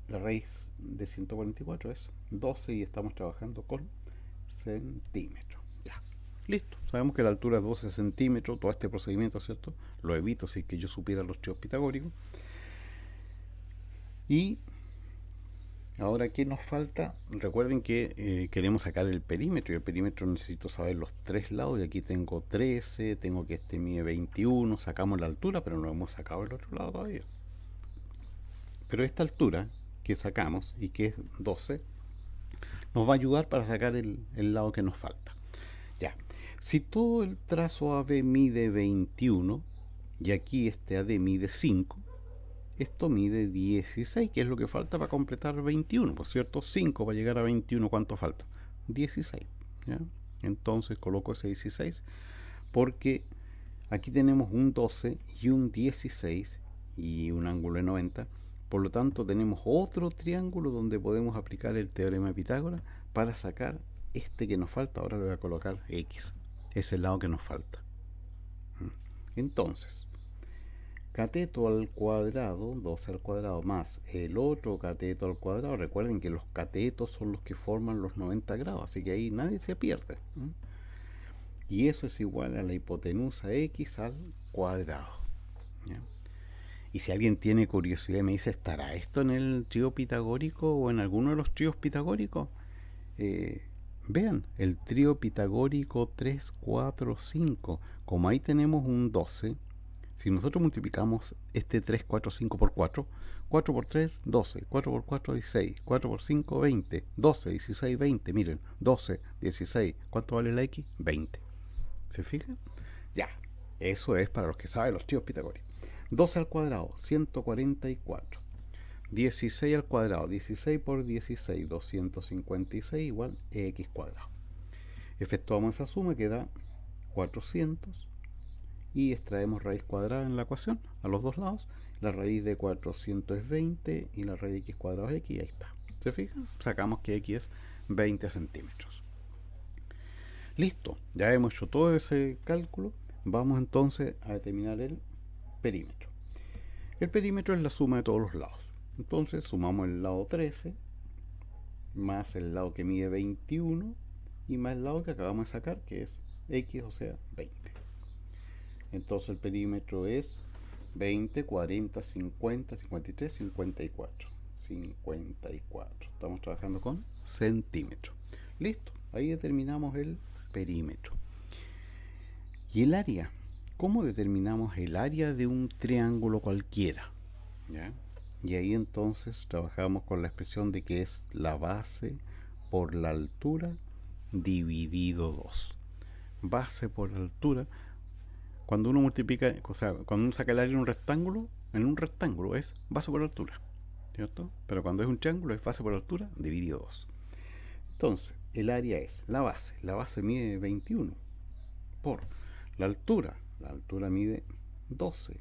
la raíz de 144 es 12 y estamos trabajando con centímetros. Ya, listo, sabemos que la altura es 12 centímetros, todo este procedimiento, ¿cierto? Lo evito si es que yo supiera los tríos pitagóricos. Y ahora, ¿qué nos falta? Recuerden que queremos sacar el perímetro, y el perímetro necesito saber los tres lados, y aquí tengo 13, tengo que este mide 21, sacamos la altura, pero no hemos sacado el otro lado todavía. Pero esta altura que sacamos, y que es 12, nos va a ayudar para sacar el lado que nos falta. Ya, si todo el trazo AB mide 21, y aquí este AD mide 5, esto mide 16, que es lo que falta para completar 21, por cierto, 5 para llegar a 21, ¿cuánto falta? 16, ¿ya? Entonces coloco ese 16, porque aquí tenemos un 12 y un 16 y un ángulo de 90, por lo tanto tenemos otro triángulo donde podemos aplicar el teorema de Pitágoras para sacar este que nos falta. Ahora le voy a colocar X, es el lado que nos falta. Entonces, cateto al cuadrado, 12 al cuadrado, más el otro cateto al cuadrado. Recuerden que los catetos son los que forman los 90 grados, así que ahí nadie se pierde. Y eso es igual a la hipotenusa x al cuadrado. ¿Ya? Y si alguien tiene curiosidad y me dice, ¿estará esto en el trío pitagórico o en alguno de los tríos pitagóricos? Vean, el trío pitagórico 3, 4, 5. Como ahí tenemos un 12, si nosotros multiplicamos este 3, 4, 5 por 4, 4 por 3, 12, 4 por 4, 16, 4 por 5, 20, 12, 16, 20, miren, 12, 16, ¿cuánto vale la x? 20. ¿Se fijan? Ya, eso es para los que saben los tríos pitagóricos. 12 al cuadrado, 144. 16 al cuadrado, 16 por 16, 256 igual x cuadrado. Efectuamos esa suma que da 400 y extraemos raíz cuadrada en la ecuación a los dos lados. La raíz de 400 es 20 y la raíz de x cuadrado es x, y ahí está. ¿Se fijan? Sacamos que x es 20 centímetros. Listo, ya hemos hecho todo ese cálculo. Vamos entonces a determinar el perímetro. El perímetro es la suma de todos los lados. Entonces sumamos el lado 13 más el lado que mide 21 y más el lado que acabamos de sacar, que es x, o sea 20. Entonces el perímetro es 20, 40, 50, 53, 54. 54. Estamos trabajando con centímetros. Listo, ahí determinamos el perímetro. ¿Y el área? ¿Cómo determinamos el área de un triángulo cualquiera? ¿Ya? Y ahí entonces trabajamos con la expresión de que es la base por la altura dividido 2. Base por altura. Cuando uno multiplica, o sea, cuando uno saca el área en un rectángulo es base por altura. ¿cierto? Pero cuando es un triángulo es base por altura dividido 2. Entonces, el área es la base mide 21 por la altura mide 12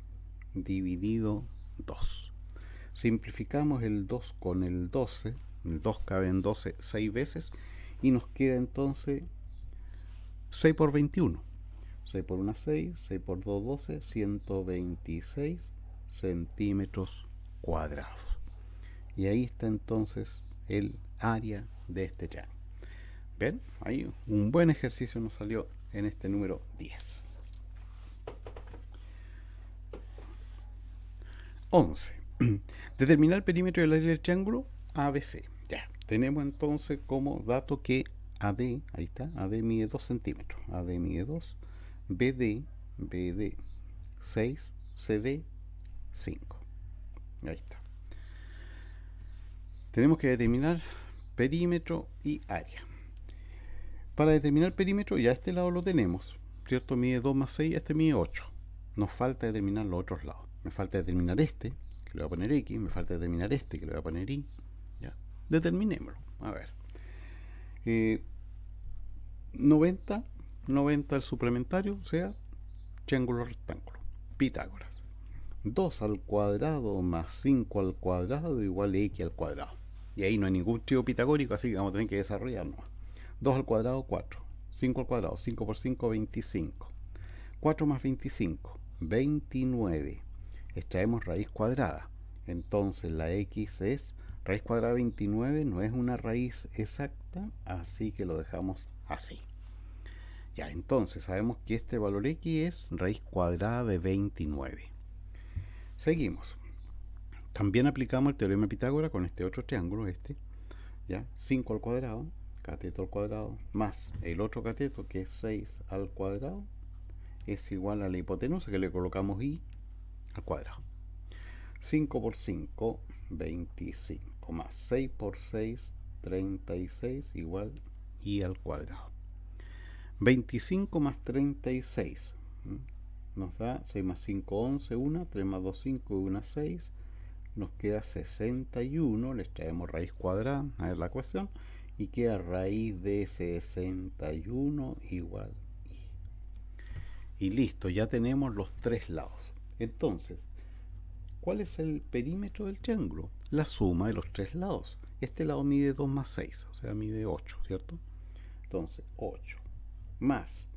dividido 2. Simplificamos el 2 con el 12, el 2 cabe en 12 6 veces y nos queda entonces 6 por 21. 6 por 1 6, 6 por 2 12, 126 centímetros cuadrados. Y ahí está entonces el área de este triángulo. ¿Ven? Ahí un buen ejercicio nos salió en este número 10. 11. Determinar el perímetro del área del triángulo ABC. Ya. Tenemos entonces como dato que AD, ahí está, AD mide 2 centímetros. AD mide 2. BD 6. CD 5. Ahí está. Tenemos que determinar perímetro y área. Para determinar perímetro, ya este lado lo tenemos, ¿cierto? Mide 2 más 6, este mide 8. Nos falta determinar los otros lados. Me falta determinar este, que le voy a poner X. Me falta determinar este, que le voy a poner Y. ¿Ya? Determinémoslo. A ver. 90 el suplementario, o sea, triángulo rectángulo. Pitágoras. 2 al cuadrado más 5 al cuadrado igual a X al cuadrado. Y ahí no hay ningún trío pitagórico, así que vamos a tener que desarrollarnos. 2 al cuadrado, 4. 5 al cuadrado, 5 por 5, 25. 4 más 25, 29. Extraemos raíz cuadrada. Entonces la X es raíz cuadrada de 29, no es una raíz exacta, así que lo dejamos así. Ya, entonces sabemos que este valor X es raíz cuadrada de 29. Seguimos. También aplicamos el teorema de Pitágoras con este otro triángulo, ¿ya? 5 al cuadrado, cateto al cuadrado, más el otro cateto que es 6 al cuadrado, es igual a la hipotenusa, que le colocamos y al cuadrado. 5 por 5, 25, más 6 por 6, 36, igual y al cuadrado. 25 más 36 nos da 6 más 5, 11, 1, 3 más 2, 5 y 1, 6. Nos queda 61, le traemos raíz cuadrada, a ver la ecuación, y queda raíz de 61 igual y listo, ya tenemos los tres lados. Entonces, ¿cuál es el perímetro del triángulo? La suma de los tres lados. Este lado mide 2 más 6, o sea, mide 8, ¿cierto? Entonces, 8 más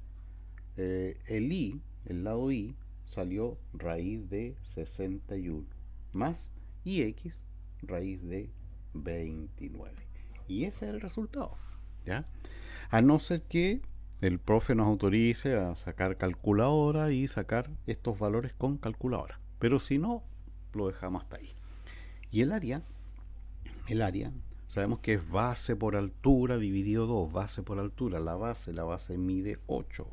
el lado y, salió raíz de 61, más ix, raíz de 29. Y ese es el resultado, ¿ya? A no ser que el profe nos autorice a sacar calculadora y sacar estos valores con calculadora. Pero si no, lo dejamos hasta ahí. Y el área, sabemos que es base por altura dividido 2, base por altura. La base mide 8,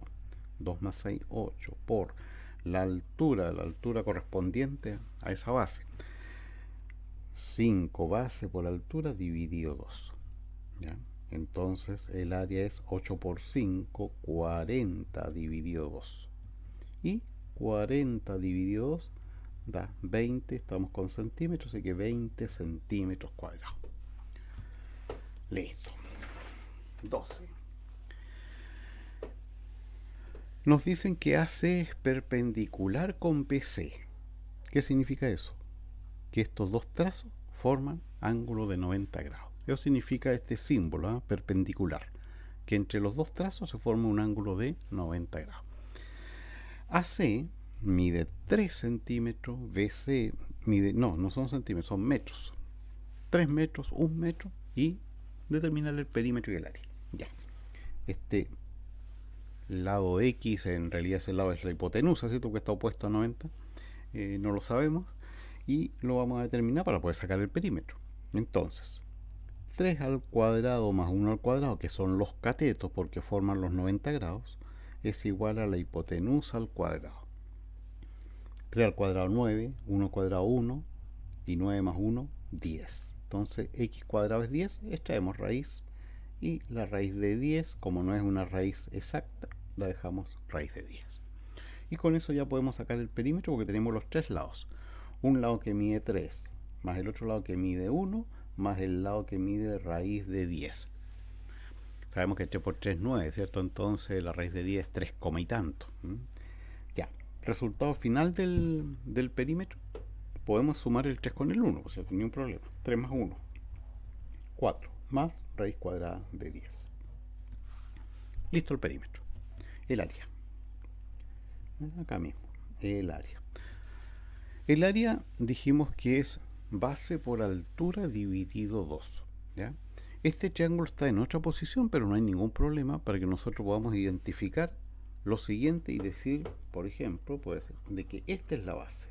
2 más 6, 8, por la altura correspondiente a esa base. 5 base por altura dividido 2, ¿ya? Entonces el área es 8 por 5, 40 dividido 2. Y 40 dividido 2 da 20, estamos con centímetros, así que 20 centímetros cuadrados. Listo. 12. Nos dicen que AC es perpendicular con BC. ¿Qué significa eso? Que estos dos trazos forman ángulo de 90 grados. Eso significa este símbolo, perpendicular, que entre los dos trazos se forma un ángulo de 90 grados. AC mide 3 centímetros, BC mide, no son centímetros, son metros. 3 metros, 1 metro, y determinar el perímetro y el área. Ya. Este lado X en realidad ese lado es la hipotenusa, ¿cierto? Que está opuesto a 90. No lo sabemos y lo vamos a determinar para poder sacar el perímetro. Entonces, 3 al cuadrado más 1 al cuadrado, que son los catetos porque forman los 90 grados, es igual a la hipotenusa al cuadrado. 3 al cuadrado 9, 1 al cuadrado 1 y 9 más 1, 10. Entonces x cuadrado es 10, extraemos raíz y la raíz de 10, como no es una raíz exacta, la dejamos raíz de 10. Y con eso ya podemos sacar el perímetro porque tenemos los tres lados. Un lado que mide 3 más el otro lado que mide 1, más el lado que mide raíz de 10. Sabemos que 3 por 3 es 9, ¿cierto? Entonces la raíz de 10 es 3, y tanto. Ya, resultado final del perímetro, podemos sumar el 3 con el 1, o sea, ni un problema. 3 más 1, 4, más raíz cuadrada de 10. Listo el perímetro. El área. Acá mismo, el área. El área dijimos que es base por altura dividido 2. ¿Ya? Este triángulo está en otra posición, pero no hay ningún problema para que nosotros podamos identificar lo siguiente y decir, por ejemplo, puede ser de que esta es la base.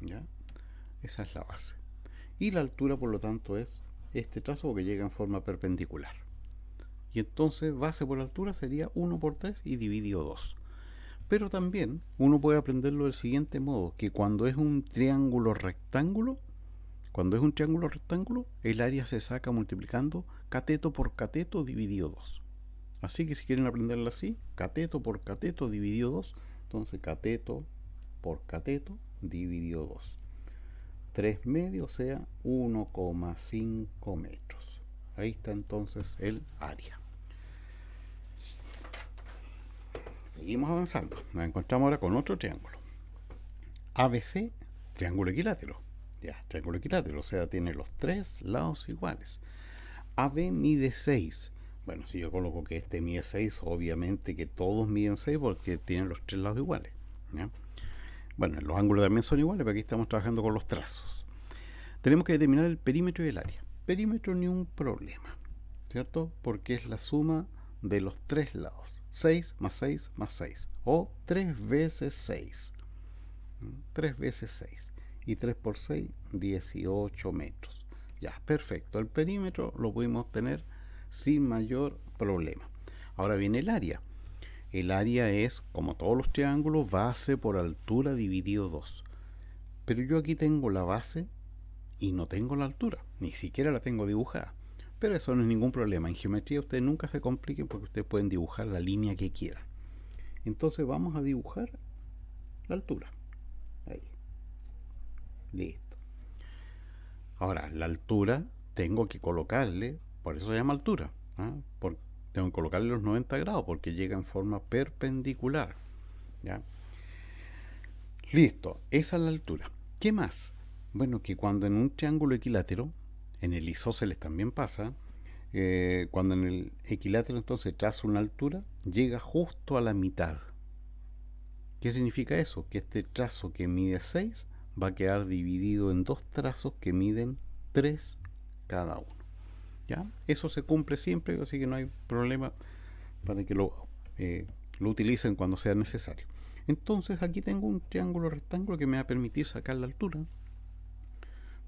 ¿Ya? Esa es la base. Y la altura, por lo tanto, es este trazo porque llega en forma perpendicular. Y entonces base por altura sería 1 por 3 y dividido 2. Pero también uno puede aprenderlo del siguiente modo, que cuando es un triángulo rectángulo, el área se saca multiplicando cateto por cateto dividido 2. Así que si quieren aprenderlo así, cateto por cateto dividido 2, entonces cateto por cateto dividido 2. 3 medios, o sea 1,5 metros. Ahí está entonces el área. Seguimos avanzando. Nos encontramos ahora con otro triángulo. ABC, triángulo equilátero. Ya, triángulo equilátero, o sea, tiene los tres lados iguales. AB mide 6. Bueno, si yo coloco que este mide 6, obviamente que todos miden 6 porque tienen los tres lados iguales. ¿Ya? Bueno, los ángulos también son iguales, pero aquí estamos trabajando con los trazos. Tenemos que determinar el perímetro y el área. Perímetro ni un problema, ¿cierto? Porque es la suma de los tres lados. 6 más 6 más 6. O 3 veces 6. 3 veces 6. Y 3 por 6, 18 metros. Ya, perfecto. El perímetro lo pudimos tener sin mayor problema. Ahora viene el área. El área es, como todos los triángulos, base por altura dividido 2. Pero yo aquí tengo la base y no tengo la altura. Ni siquiera la tengo dibujada. Pero eso no es ningún problema. En geometría ustedes nunca se compliquen porque ustedes pueden dibujar la línea que quieran. Entonces vamos a dibujar la altura. Ahí. Listo. Ahora, la altura tengo que colocarle, por eso se llama altura. Tengo que colocarle los 90 grados porque llega en forma perpendicular. ¿Ya? Listo, esa es la altura. ¿Qué más? Bueno, que cuando en un triángulo equilátero, en el isósceles también pasa, cuando en el equilátero entonces trazo una altura, llega justo a la mitad. ¿Qué significa eso? Que este trazo que mide 6 va a quedar dividido en dos trazos que miden 3 cada uno. ¿Ya? Eso se cumple siempre, así que no hay problema para que lo utilicen cuando sea necesario. Entonces aquí tengo un triángulo rectángulo que me va a permitir sacar la altura,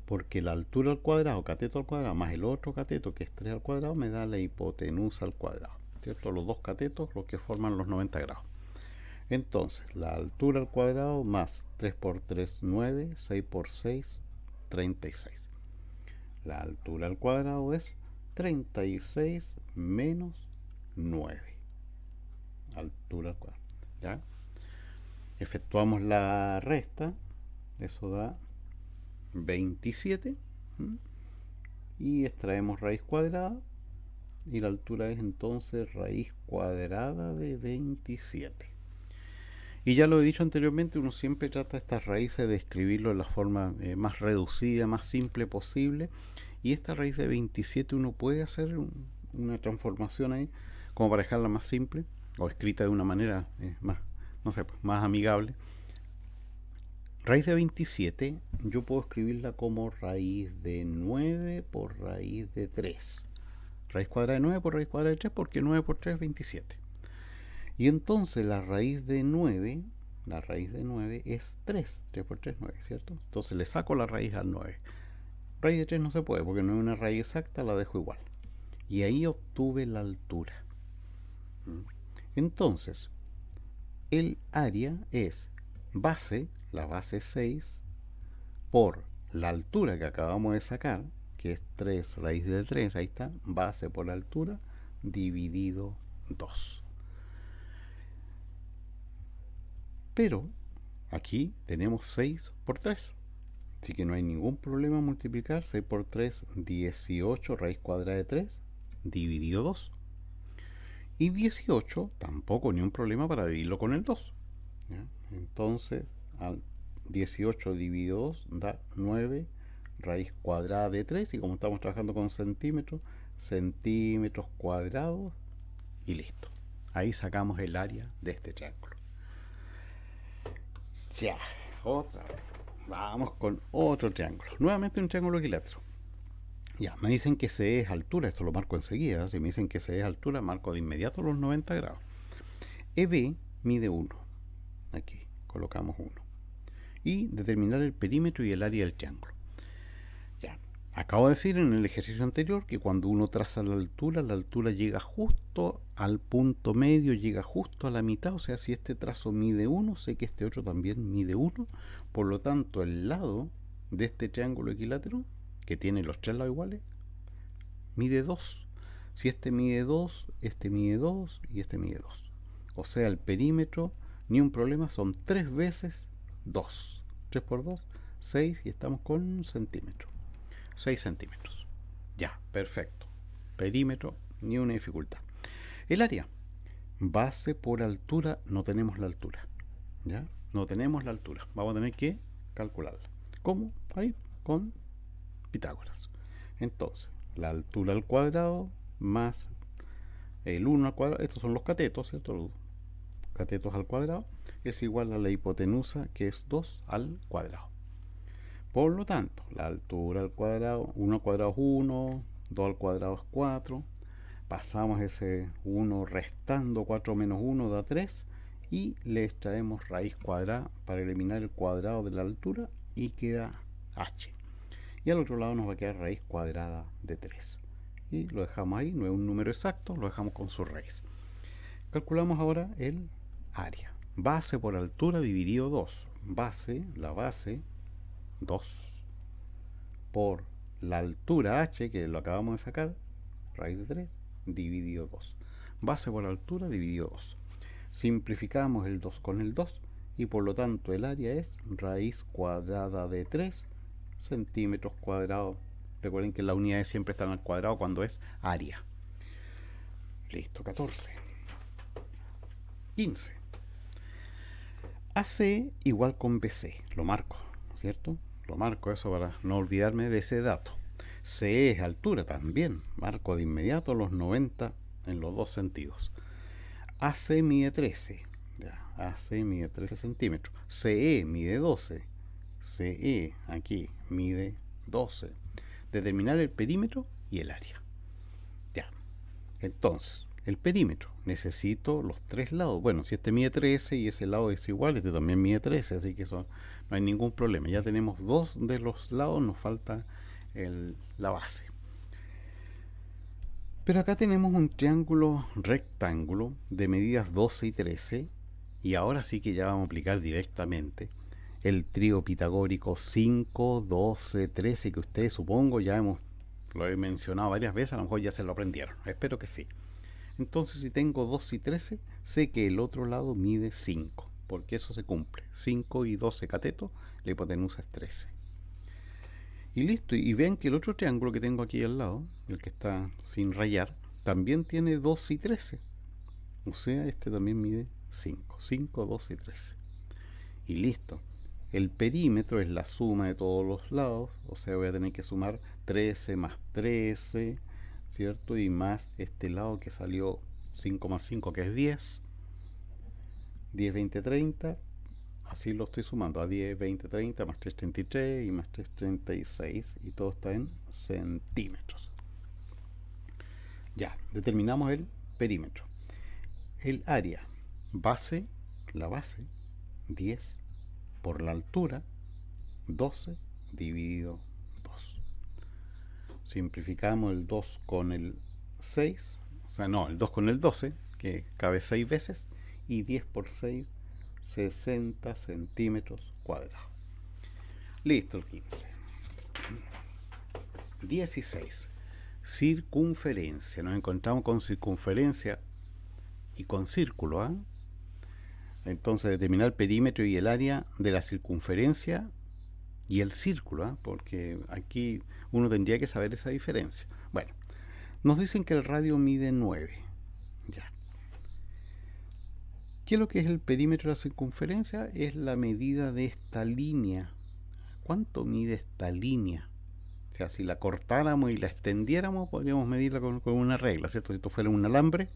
porque la altura al cuadrado, cateto al cuadrado, más el otro cateto que es 3 al cuadrado, me da la hipotenusa al cuadrado, ¿cierto? Los dos catetos, los que forman los 90 grados. Entonces, la altura al cuadrado más 3 por 3, 9, 6 por 6, 36. La altura al cuadrado es 36 menos 9. Altura al cuadrado. ¿Ya? Efectuamos la resta. Eso da 27. Y extraemos raíz cuadrada. Y la altura es entonces raíz cuadrada de 27. Y ya lo he dicho anteriormente, uno siempre trata estas raíces de escribirlo de la forma más reducida, más simple posible. Y esta raíz de 27 uno puede hacer una transformación ahí, como para dejarla más simple, o escrita de una manera más, no sé, más amigable. Raíz de 27 yo puedo escribirla como raíz de 9 por raíz de 3. Raíz cuadrada de 9 por raíz cuadrada de 3, porque 9 por 3 es 27. Y entonces la raíz de 9 es 3. 3 por 3, 9, ¿cierto? Entonces le saco la raíz al 9. Raíz de 3 no se puede porque no es una raíz exacta, la dejo igual. Y ahí obtuve la altura. Entonces, el área es base, la base 6, por la altura que acabamos de sacar, que es 3 raíz de 3, ahí está, base por altura, dividido 2. Pero aquí tenemos 6 por 3. Así que no hay ningún problema en multiplicar 6 por 3, 18 raíz cuadrada de 3, dividido 2. Y 18, tampoco ni un problema para dividirlo con el 2. ¿Ya? Entonces, al 18 dividido 2 da 9 raíz cuadrada de 3. Y como estamos trabajando con centímetros, centímetros cuadrados y listo. Ahí sacamos el área de este triángulo. Ya, otra vez. Vamos con otro triángulo. Nuevamente un triángulo equilátero. Ya, me dicen que C es altura, esto lo marco enseguida. Si me dicen que C es altura, marco de inmediato los 90 grados. EB mide 1. Aquí, colocamos 1. Y determinar el perímetro y el área del triángulo. Ya, acabo de decir en el ejercicio anterior que cuando uno traza la altura llega justo al punto medio, llega justo a la mitad. O sea, si este trazo mide 1, sé que este otro también mide 1. Por lo tanto, el lado de este triángulo equilátero, que tiene los tres lados iguales, mide 2. Si este mide 2, este mide 2 y este mide 2. O sea, el perímetro, ni un problema, son 3 veces 2. 3 por 2, 6 y estamos con centímetros. 6 centímetros. Ya, perfecto. Perímetro, ni una dificultad. El área. Base por altura, no tenemos la altura. ¿Ya? No tenemos la altura. Vamos a tener que calcularla. ¿Cómo? Ahí, con Pitágoras. Entonces, la altura al cuadrado más el 1 al cuadrado, estos son los catetos, ¿cierto? Los catetos al cuadrado, es igual a la hipotenusa, que es 2 al cuadrado. Por lo tanto, la altura al cuadrado, 1 al cuadrado es 1, 2 al cuadrado es 4. Pasamos ese 1 restando 4 menos 1 da 3. Y le extraemos raíz cuadrada para eliminar el cuadrado de la altura y queda h. Y al otro lado nos va a quedar raíz cuadrada de 3. Y lo dejamos ahí, no es un número exacto, lo dejamos con su raíz. Calculamos ahora el área. Base por altura dividido 2. Base, la base, 2. Por la altura h, que lo acabamos de sacar, raíz de 3, dividido 2. Base por altura dividido 2. Simplificamos el 2 con el 2 y por lo tanto el área es raíz cuadrada de 3 centímetros cuadrados. Recuerden que las unidades siempre están al cuadrado cuando es área. Listo, 14. 15. AC igual con BC. Lo marco, ¿cierto? Lo marco eso para no olvidarme de ese dato. CE es altura también. Marco de inmediato los 90 en los dos sentidos. AC mide 13. Ya, AC mide 13 centímetros. CE mide 12. CE aquí mide 12. Determinar el perímetro y el área. Ya. Entonces, el perímetro. Necesito los tres lados. Bueno, si este mide 13 y ese lado es igual, este también mide 13, así que eso no hay ningún problema. Ya tenemos dos de los lados, nos falta la base. Pero acá tenemos un triángulo rectángulo de medidas 12 y 13. Y ahora sí que ya vamos a aplicar directamente el trío pitagórico 5, 12, 13, que ustedes supongo ya lo he mencionado varias veces, a lo mejor ya se lo aprendieron. Espero que sí. Entonces, si tengo 2 y 13, sé que el otro lado mide 5, porque eso se cumple. 5 y 12 catetos, la hipotenusa es 13. Y listo, y ven que el otro triángulo que tengo aquí al lado, el que está sin rayar, también tiene 2 y 13. O sea, este también mide 5. 5, 12 y 13. Y listo. El perímetro es la suma de todos los lados, o sea, voy a tener que sumar 13 más 13, ¿cierto? Y más este lado que salió 5 más 5, que es 10. 10, 20, 30. Así lo estoy sumando a 10, 20, 30, más 3, 33 y más 3, 36. Y todo está en centímetros. Ya, determinamos el perímetro. El área, base, la base, 10 por la altura, 12 dividido 2. Simplificamos el 2 con el 6, o sea, no, el 2 con el 12, que cabe 6 veces, y 10 por 6, 60 centímetros cuadrados. Listo, el 15. 16. Circunferencia. Nos encontramos con circunferencia y con círculo, ¿eh? Entonces, determinar el perímetro y el área de la circunferencia y el círculo, ¿eh? Porque aquí uno tendría que saber esa diferencia. Bueno, nos dicen que el radio mide 9. Ya. ¿Qué es lo que es el perímetro de la circunferencia? Es la medida de esta línea. ¿Cuánto mide esta línea? O sea, si la cortáramos y la extendiéramos, podríamos medirla con una regla, ¿cierto? Si esto fuera un alambre,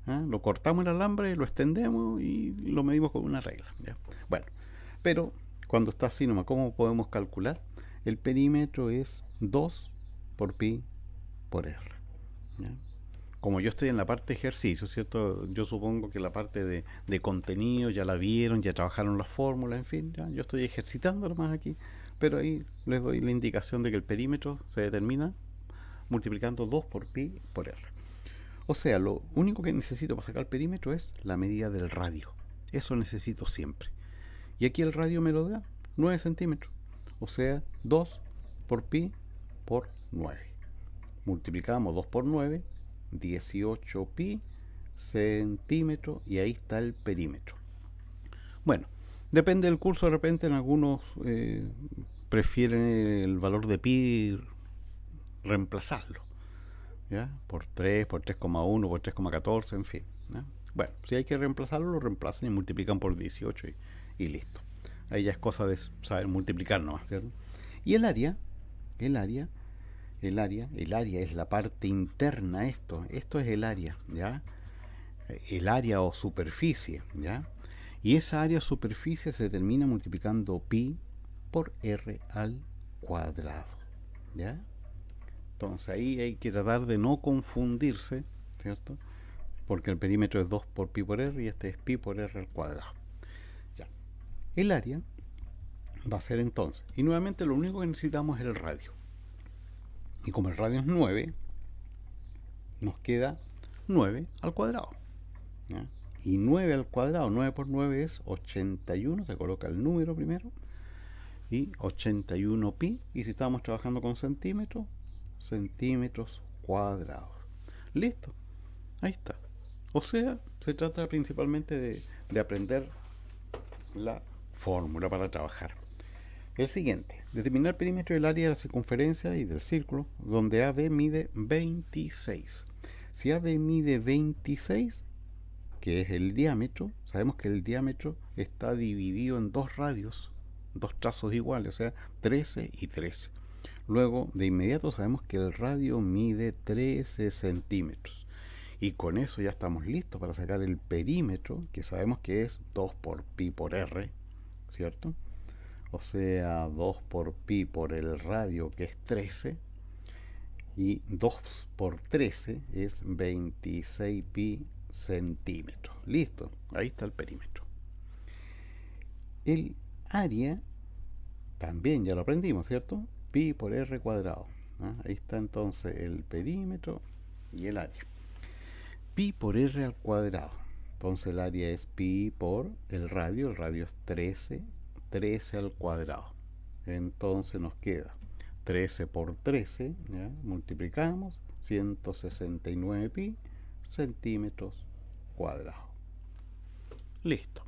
¿ah? Lo cortamos el alambre, lo extendemos y lo medimos con una regla, ¿ya? Bueno, pero cuando está así nomás, ¿cómo podemos calcular? El perímetro es 2 por pi por r, ¿ya? Como yo estoy en la parte de ejercicio, ¿cierto? Yo supongo que la parte de contenido ya la vieron, ya trabajaron las fórmulas, en fin, ya yo estoy ejercitando nomás aquí, pero ahí les doy la indicación de que el perímetro se determina multiplicando 2 por pi por r. O sea, lo único que necesito para sacar el perímetro es la medida del radio. Eso necesito siempre. Y aquí el radio me lo da 9 centímetros. O sea, 2 por pi por 9. Multiplicamos 2 por 9, 18 pi centímetros, y ahí está el perímetro. Bueno, depende del curso, de repente en algunos prefieren el valor de pi reemplazarlo, ¿ya? Por 3, por 3,1, por 3,14, en fin, ¿ya? Bueno, si hay que reemplazarlo, lo reemplazan y multiplican por 18 y listo. Ahí ya es cosa de saber multiplicar nomás, ¿cierto? Y el área es la parte interna, esto es el área, ¿ya? El área o superficie, ¿ya? Y esa área o superficie se determina multiplicando pi por r al cuadrado, ¿ya? Entonces ahí hay que tratar de no confundirse, ¿cierto? Porque el perímetro es 2 por pi por r y este es pi por r al cuadrado. Ya. El área va a ser entonces, y nuevamente lo único que necesitamos es el radio. Y como el radio es 9, nos queda 9 al cuadrado, ¿ya? Y 9 al cuadrado, 9 por 9 es 81, se coloca el número primero, y 81 pi, y si estamos trabajando con centímetros, centímetros cuadrados. Listo, ahí está. O sea, se trata principalmente de aprender la fórmula para trabajar. El siguiente, determinar el perímetro del área de la circunferencia y del círculo, donde AB mide 26. Si AB mide 26, que es el diámetro, sabemos que el diámetro está dividido en dos radios, dos trazos iguales, o sea, 13 y 13. Luego, de inmediato sabemos que el radio mide 13 centímetros. Y con eso ya estamos listos para sacar el perímetro, que sabemos que es 2 por pi por r, ¿cierto? O sea, 2 por pi por el radio, que es 13, y 2 por 13 es 26 pi centímetros. Listo, ahí está el perímetro. El área también ya lo aprendimos, ¿cierto? Pi por r cuadrado. ¿Ah? Ahí está entonces el perímetro y el área. Pi por r al cuadrado. Entonces el área es pi por el radio es 13, 13 al cuadrado. Entonces nos queda 13 por 13, ¿ya? Multiplicamos, 169 pi centímetros cuadrados. Listo.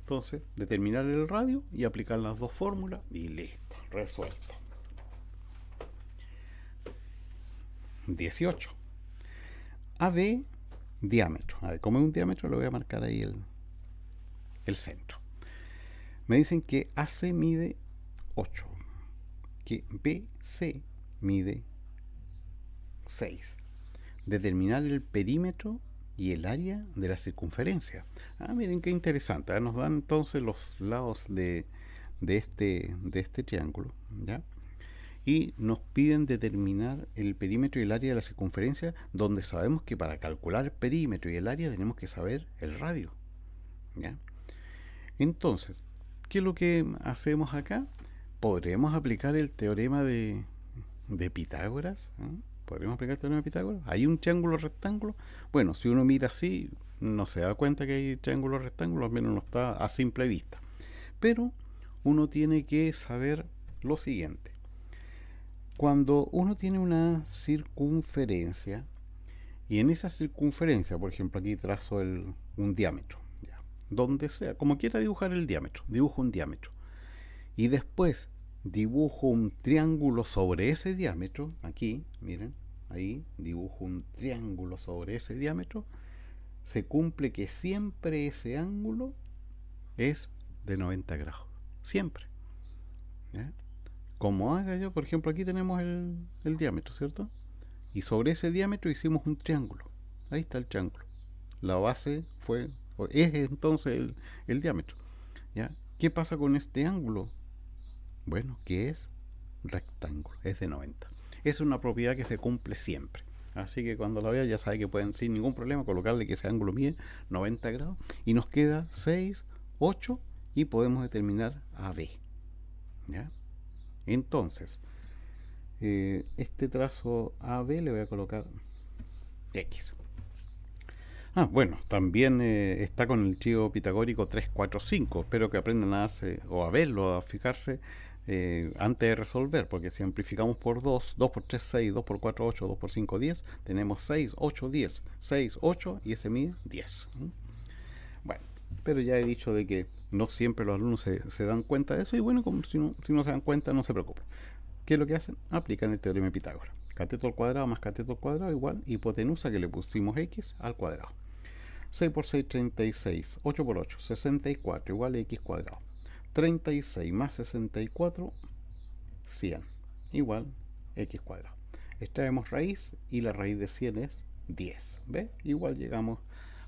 Entonces, determinar el radio y aplicar las dos fórmulas y listo, resuelto. 18. AB, diámetro. A ver, como es un diámetro, le voy a marcar ahí el centro. Me dicen que AC mide 8, que BC mide 6. Determinar el perímetro y el área de la circunferencia. Miren qué interesante, ¿eh? Nos dan entonces los lados de este triángulo, ¿ya? Y nos piden determinar el perímetro y el área de la circunferencia, donde sabemos que para calcular el perímetro y el área tenemos que saber el radio, ¿ya? Entonces, ¿qué es lo que hacemos acá? Podremos aplicar el teorema de Pitágoras, ¿eh? Podríamos aplicar el teorema de Pitágoras. ¿Hay un triángulo rectángulo? Bueno, si uno mira así, no se da cuenta que hay triángulo rectángulo, al menos no está a simple vista. Pero uno tiene que saber lo siguiente. Cuando uno tiene una circunferencia, y en esa circunferencia, por ejemplo, aquí trazo un diámetro, ¿ya? Donde sea, como quiera dibujar el diámetro, dibujo un diámetro. Y después dibujo un triángulo sobre ese diámetro, aquí, miren, ahí dibujo un triángulo sobre ese diámetro, se cumple que siempre ese ángulo es de 90 grados, siempre. ¿Ya? Como haga yo, por ejemplo, aquí tenemos el diámetro, ¿cierto? Y sobre ese diámetro hicimos un triángulo. Ahí está el triángulo. La base es entonces el diámetro. ¿Ya? ¿Qué pasa con este ángulo? Bueno, que es rectángulo, es de 90. Es una propiedad que se cumple siempre. Así que cuando la vean ya sabe que pueden sin ningún problema colocarle que ese ángulo mide 90 grados y nos queda 6, 8 y podemos determinar AB. ¿Ya? Entonces, este trazo AB le voy a colocar X. Bueno, también está con el trío pitagórico 3, 4, 5. Espero que aprendan a darse o a verlo, a fijarse antes de resolver, porque si amplificamos por 2, 2 por 3, 6, 2 por 4, 8, 2 por 5, 10, tenemos 6, 8, 10, 6, 8 y ese mide 10. Bueno, pero ya he dicho de que no siempre los alumnos se dan cuenta de eso y bueno, como si no se dan cuenta, no se preocupen. ¿Qué es lo que hacen? Aplican el teorema de Pitágoras. Cateto al cuadrado más cateto al cuadrado igual hipotenusa que le pusimos x al cuadrado. 6 por 6, 36. 8 por 8, 64 igual a x cuadrado. 36 más 64, 100 igual x cuadrado. Extraemos raíz y la raíz de 100 es 10. ¿Ve? Igual llegamos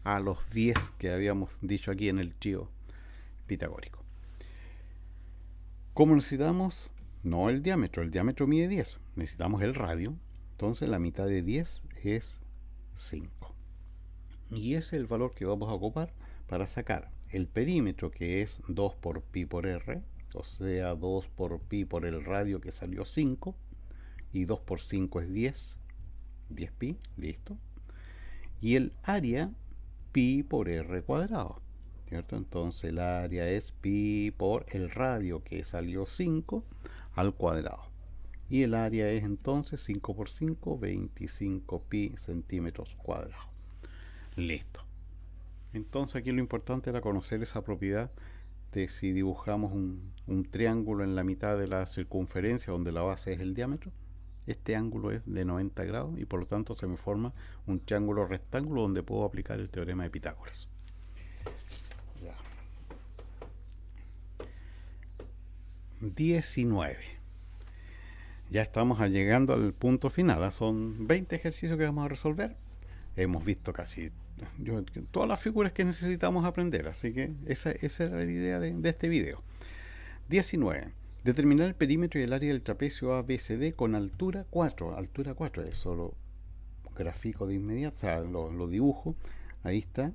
a los 10 que habíamos dicho aquí en el trío pitagórico. ¿Cómo necesitamos? No el diámetro mide 10, necesitamos el radio, entonces la mitad de 10 es 5. Y ese es el valor que vamos a ocupar para sacar el perímetro, que es 2 por pi por r, o sea 2 por pi por el radio que salió 5, y 2 por 5 es 10, 10 pi, listo. Y el área, pi por r cuadrado, ¿cierto? Entonces el área es pi por el radio que salió 5 al cuadrado. Y el área es entonces 5 por 5, 25 pi centímetros cuadrados. Listo. Entonces aquí lo importante era conocer esa propiedad de si dibujamos un triángulo en la mitad de la circunferencia donde la base es el diámetro. Este ángulo es de 90 grados y por lo tanto se me forma un triángulo rectángulo donde puedo aplicar el teorema de Pitágoras. Ya. 19. Ya estamos llegando al punto final. Son 20 ejercicios que vamos a resolver. Hemos visto casi todas las figuras que necesitamos aprender, así que esa era la idea de este video. 19. Determinar el perímetro y el área del trapecio ABCD con altura 4. Altura 4, eso lo grafico de inmediato, o sea, lo dibujo. Ahí está.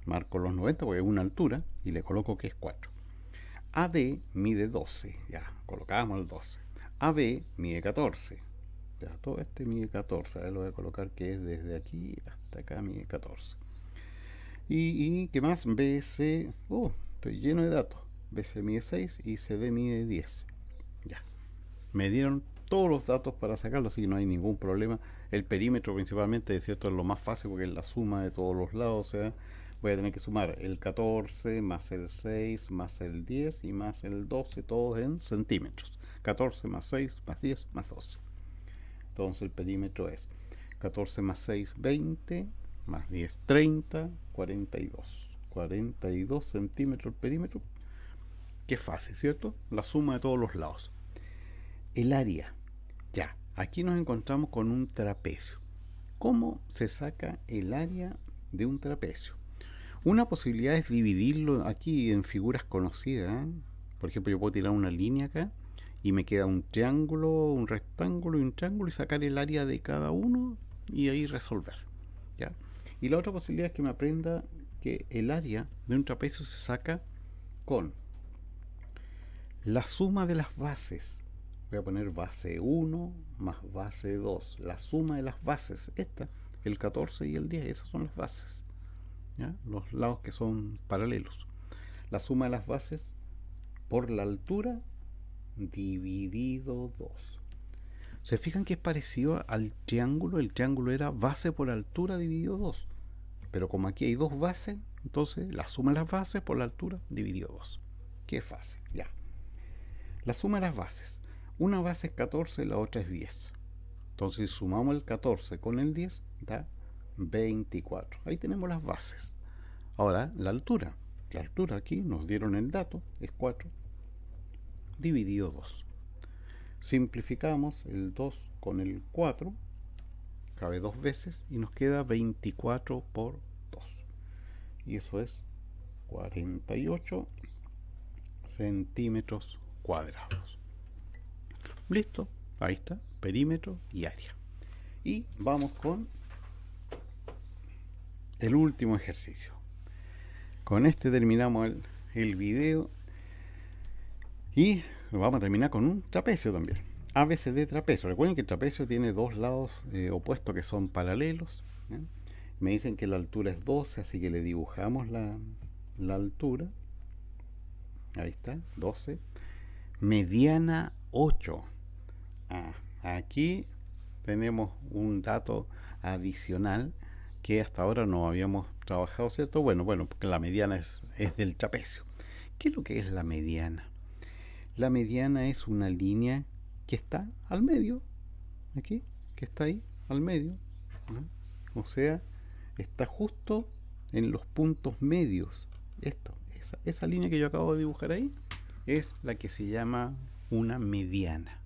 Marco los 90 porque es una altura y le coloco que es 4. AD mide 12. Ya, colocamos el 12. AB mide 14. Ya, todo este mide 14. Ahora lo voy a colocar que es desde aquí hasta acá mide 14. Y ¿qué más? BC. Estoy lleno de datos. BC mide 6 y CD mide 10. Ya. Me dieron todos los datos para sacarlo, así que no hay ningún problema. El perímetro principalmente, es cierto, es lo más fácil porque es la suma de todos los lados. O sea, voy a tener que sumar el 14 más el 6 más el 10 y más el 12, todos en centímetros. 14 más 6 más 10 más 12. Entonces el perímetro es 14 más 6, 20, más 10, 30, 42. 42 centímetros el perímetro. Qué fácil, ¿cierto? La suma de todos los lados. El área. Ya, aquí nos encontramos con un trapecio. ¿Cómo se saca el área de un trapecio? Una posibilidad es dividirlo aquí en figuras conocidas. Por ejemplo, yo puedo tirar una línea acá y me queda un triángulo, un rectángulo y un triángulo y sacar el área de cada uno y ahí resolver. ¿Ya? Y la otra posibilidad es que me aprenda que el área de un trapecio se saca con la suma de las bases. Voy a poner base 1 más base 2. La suma de las bases, el 14 y el 10, esas son las bases. ¿Ya? Los lados que son paralelos. La suma de las bases por la altura dividido 2. ¿Se fijan que es parecido al triángulo? El triángulo era base por altura dividido 2. Pero como aquí hay dos bases, entonces la suma de las bases por la altura dividido 2. Qué fácil, ya. la suma de las bases. Una base es 14, la otra es 10. Entonces, si sumamos el 14 con el 10, da 24. Ahí tenemos las bases. Ahora, la altura. La altura aquí nos dieron el dato, es 4 dividido 2. Simplificamos el 2 con el 4, cabe dos veces y nos queda 24 por 2. Y eso es 48 centímetros cuadrados. Listo, ahí está, perímetro y área. Y vamos con el último ejercicio. Con este terminamos el video y vamos a terminar con un trapecio también. ABCD trapecio. Recuerden que el trapecio tiene dos lados opuestos que son paralelos. Me dicen que la altura es 12, así que le dibujamos la altura. Ahí está, 12. Mediana 8. Aquí tenemos un dato adicional que hasta ahora no habíamos trabajado, ¿cierto? Bueno, porque la mediana es del trapecio. ¿Qué es lo que es la mediana? La mediana es una línea que está al medio, aquí, que está ahí, al medio. O sea, está justo en los puntos medios. Esa línea que yo acabo de dibujar ahí es la que se llama una mediana.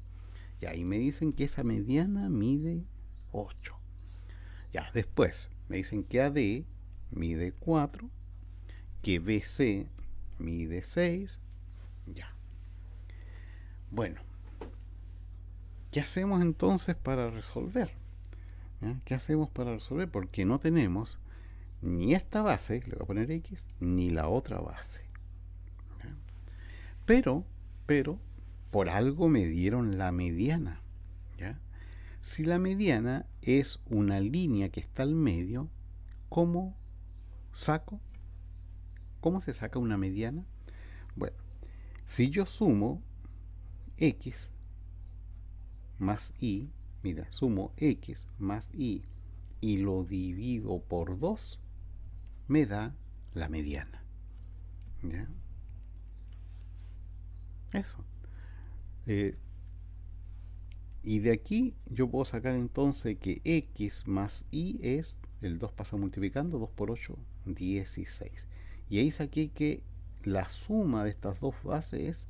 Y ahí me dicen que esa mediana mide 8. Ya, después me dicen que AD mide 4, que BC mide 6. Ya. Bueno, ¿qué hacemos entonces para resolver? ¿Qué hacemos para resolver? Porque no tenemos ni esta base, le voy a poner X, ni la otra base. ¿Ya? Pero, por algo me dieron la mediana. ¿Ya? Si la mediana es una línea que está al medio, ¿cómo saco? ¿Cómo se saca una mediana? Bueno, si yo sumo X más Y, mira, sumo X más Y y lo divido por 2, me da la mediana. ¿Ya? Eso. Y de aquí yo puedo sacar entonces que X más Y es, el 2 pasa multiplicando, 2 por 8, 16. Y ahí saqué que la suma de estas dos bases es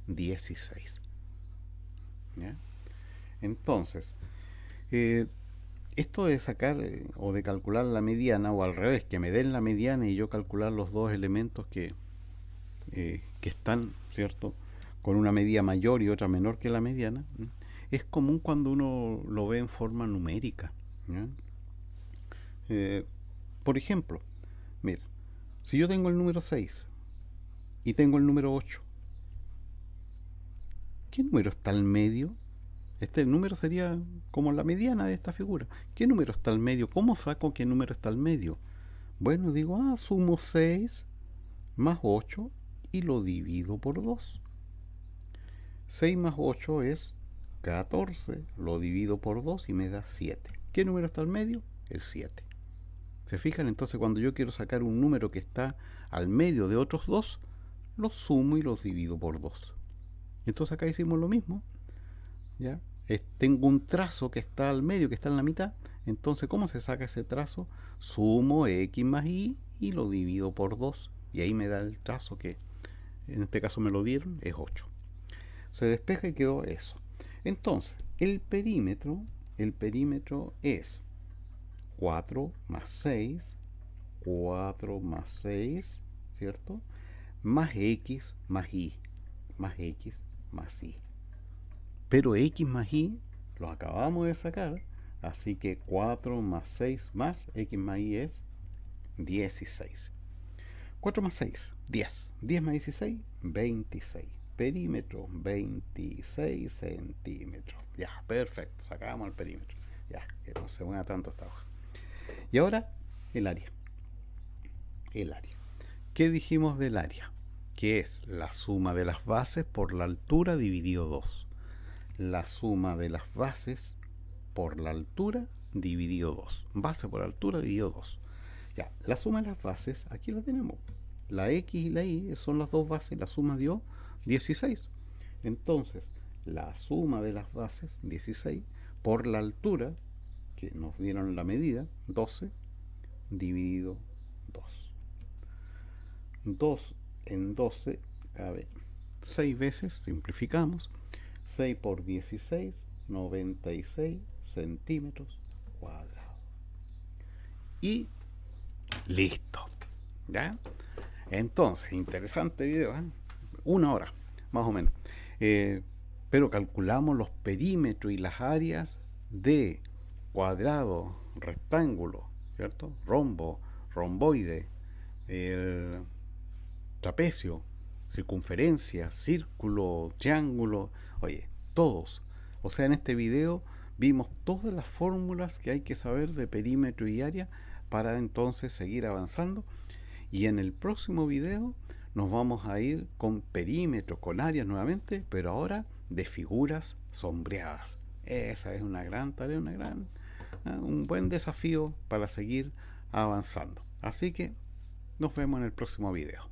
16. ¿Ya? Entonces, esto de sacar o de calcular la mediana, o al revés, que me den la mediana y yo calcular los dos elementos que están, ¿cierto?, con una medida mayor y otra menor que la mediana, es común cuando uno lo ve en forma numérica. ¿Ya? Por ejemplo, mira, si yo tengo el número 6 y tengo el número 8, ¿qué número está al medio? Este número sería como la mediana de esta figura. ¿Qué número está al medio? ¿Cómo saco qué número está al medio? Bueno, digo, sumo 6 más 8 y lo divido por 2. 6 más 8 es 14, lo divido por 2 y me da 7. ¿Qué número está al medio? El 7. ¿Se fijan? Entonces, cuando yo quiero sacar un número que está al medio de otros dos, los sumo y los divido por 2. Entonces acá hicimos lo mismo. ¿Ya? Tengo un trazo que está al medio, que está en la mitad. Entonces, ¿cómo se saca ese trazo? Sumo X más Y y lo divido por 2. Y ahí me da el trazo que, en este caso me lo dieron, es 8. Se despeja y quedó eso. Entonces, el perímetro es 4 más 6, 4 más 6, ¿cierto? Más X más Y, más X más Y. Pero X más Y lo acabamos de sacar, así que 4 más 6 más X más Y es 16. 4 más 6, 10. 10 más 16, 26. Perímetro, 26 centímetros. Ya, perfecto, sacamos el perímetro. Ya, que no se mueva tanto esta hoja. Y ahora, el área. El área. ¿Qué dijimos del área? Que es la suma de las bases por la altura dividido 2. La suma de las bases por la altura dividido 2. Base por altura dividido 2. Ya, la suma de las bases, aquí la tenemos. La X y la Y son las dos bases, la suma dio 16. Entonces, la suma de las bases, 16, por la altura, que nos dieron la medida, 12, dividido 2. 2 en 12 cabe 6 veces, simplificamos. 6 por 16, 96 centímetros cuadrados. Y listo. ¿Ya? Entonces, interesante video, ¿eh? 1 hora, más o menos. Pero calculamos los perímetros y las áreas de cuadrado, rectángulo, ¿cierto? Rombo, romboide, el trapecio, circunferencia, círculo, triángulo, oye, todos. O sea, en este video vimos todas las fórmulas que hay que saber de perímetro y área para entonces seguir avanzando. Y en el próximo video nos vamos a ir con perímetro, con áreas nuevamente, pero ahora de figuras sombreadas. Esa es una gran tarea, un buen desafío para seguir avanzando. Así que nos vemos en el próximo video.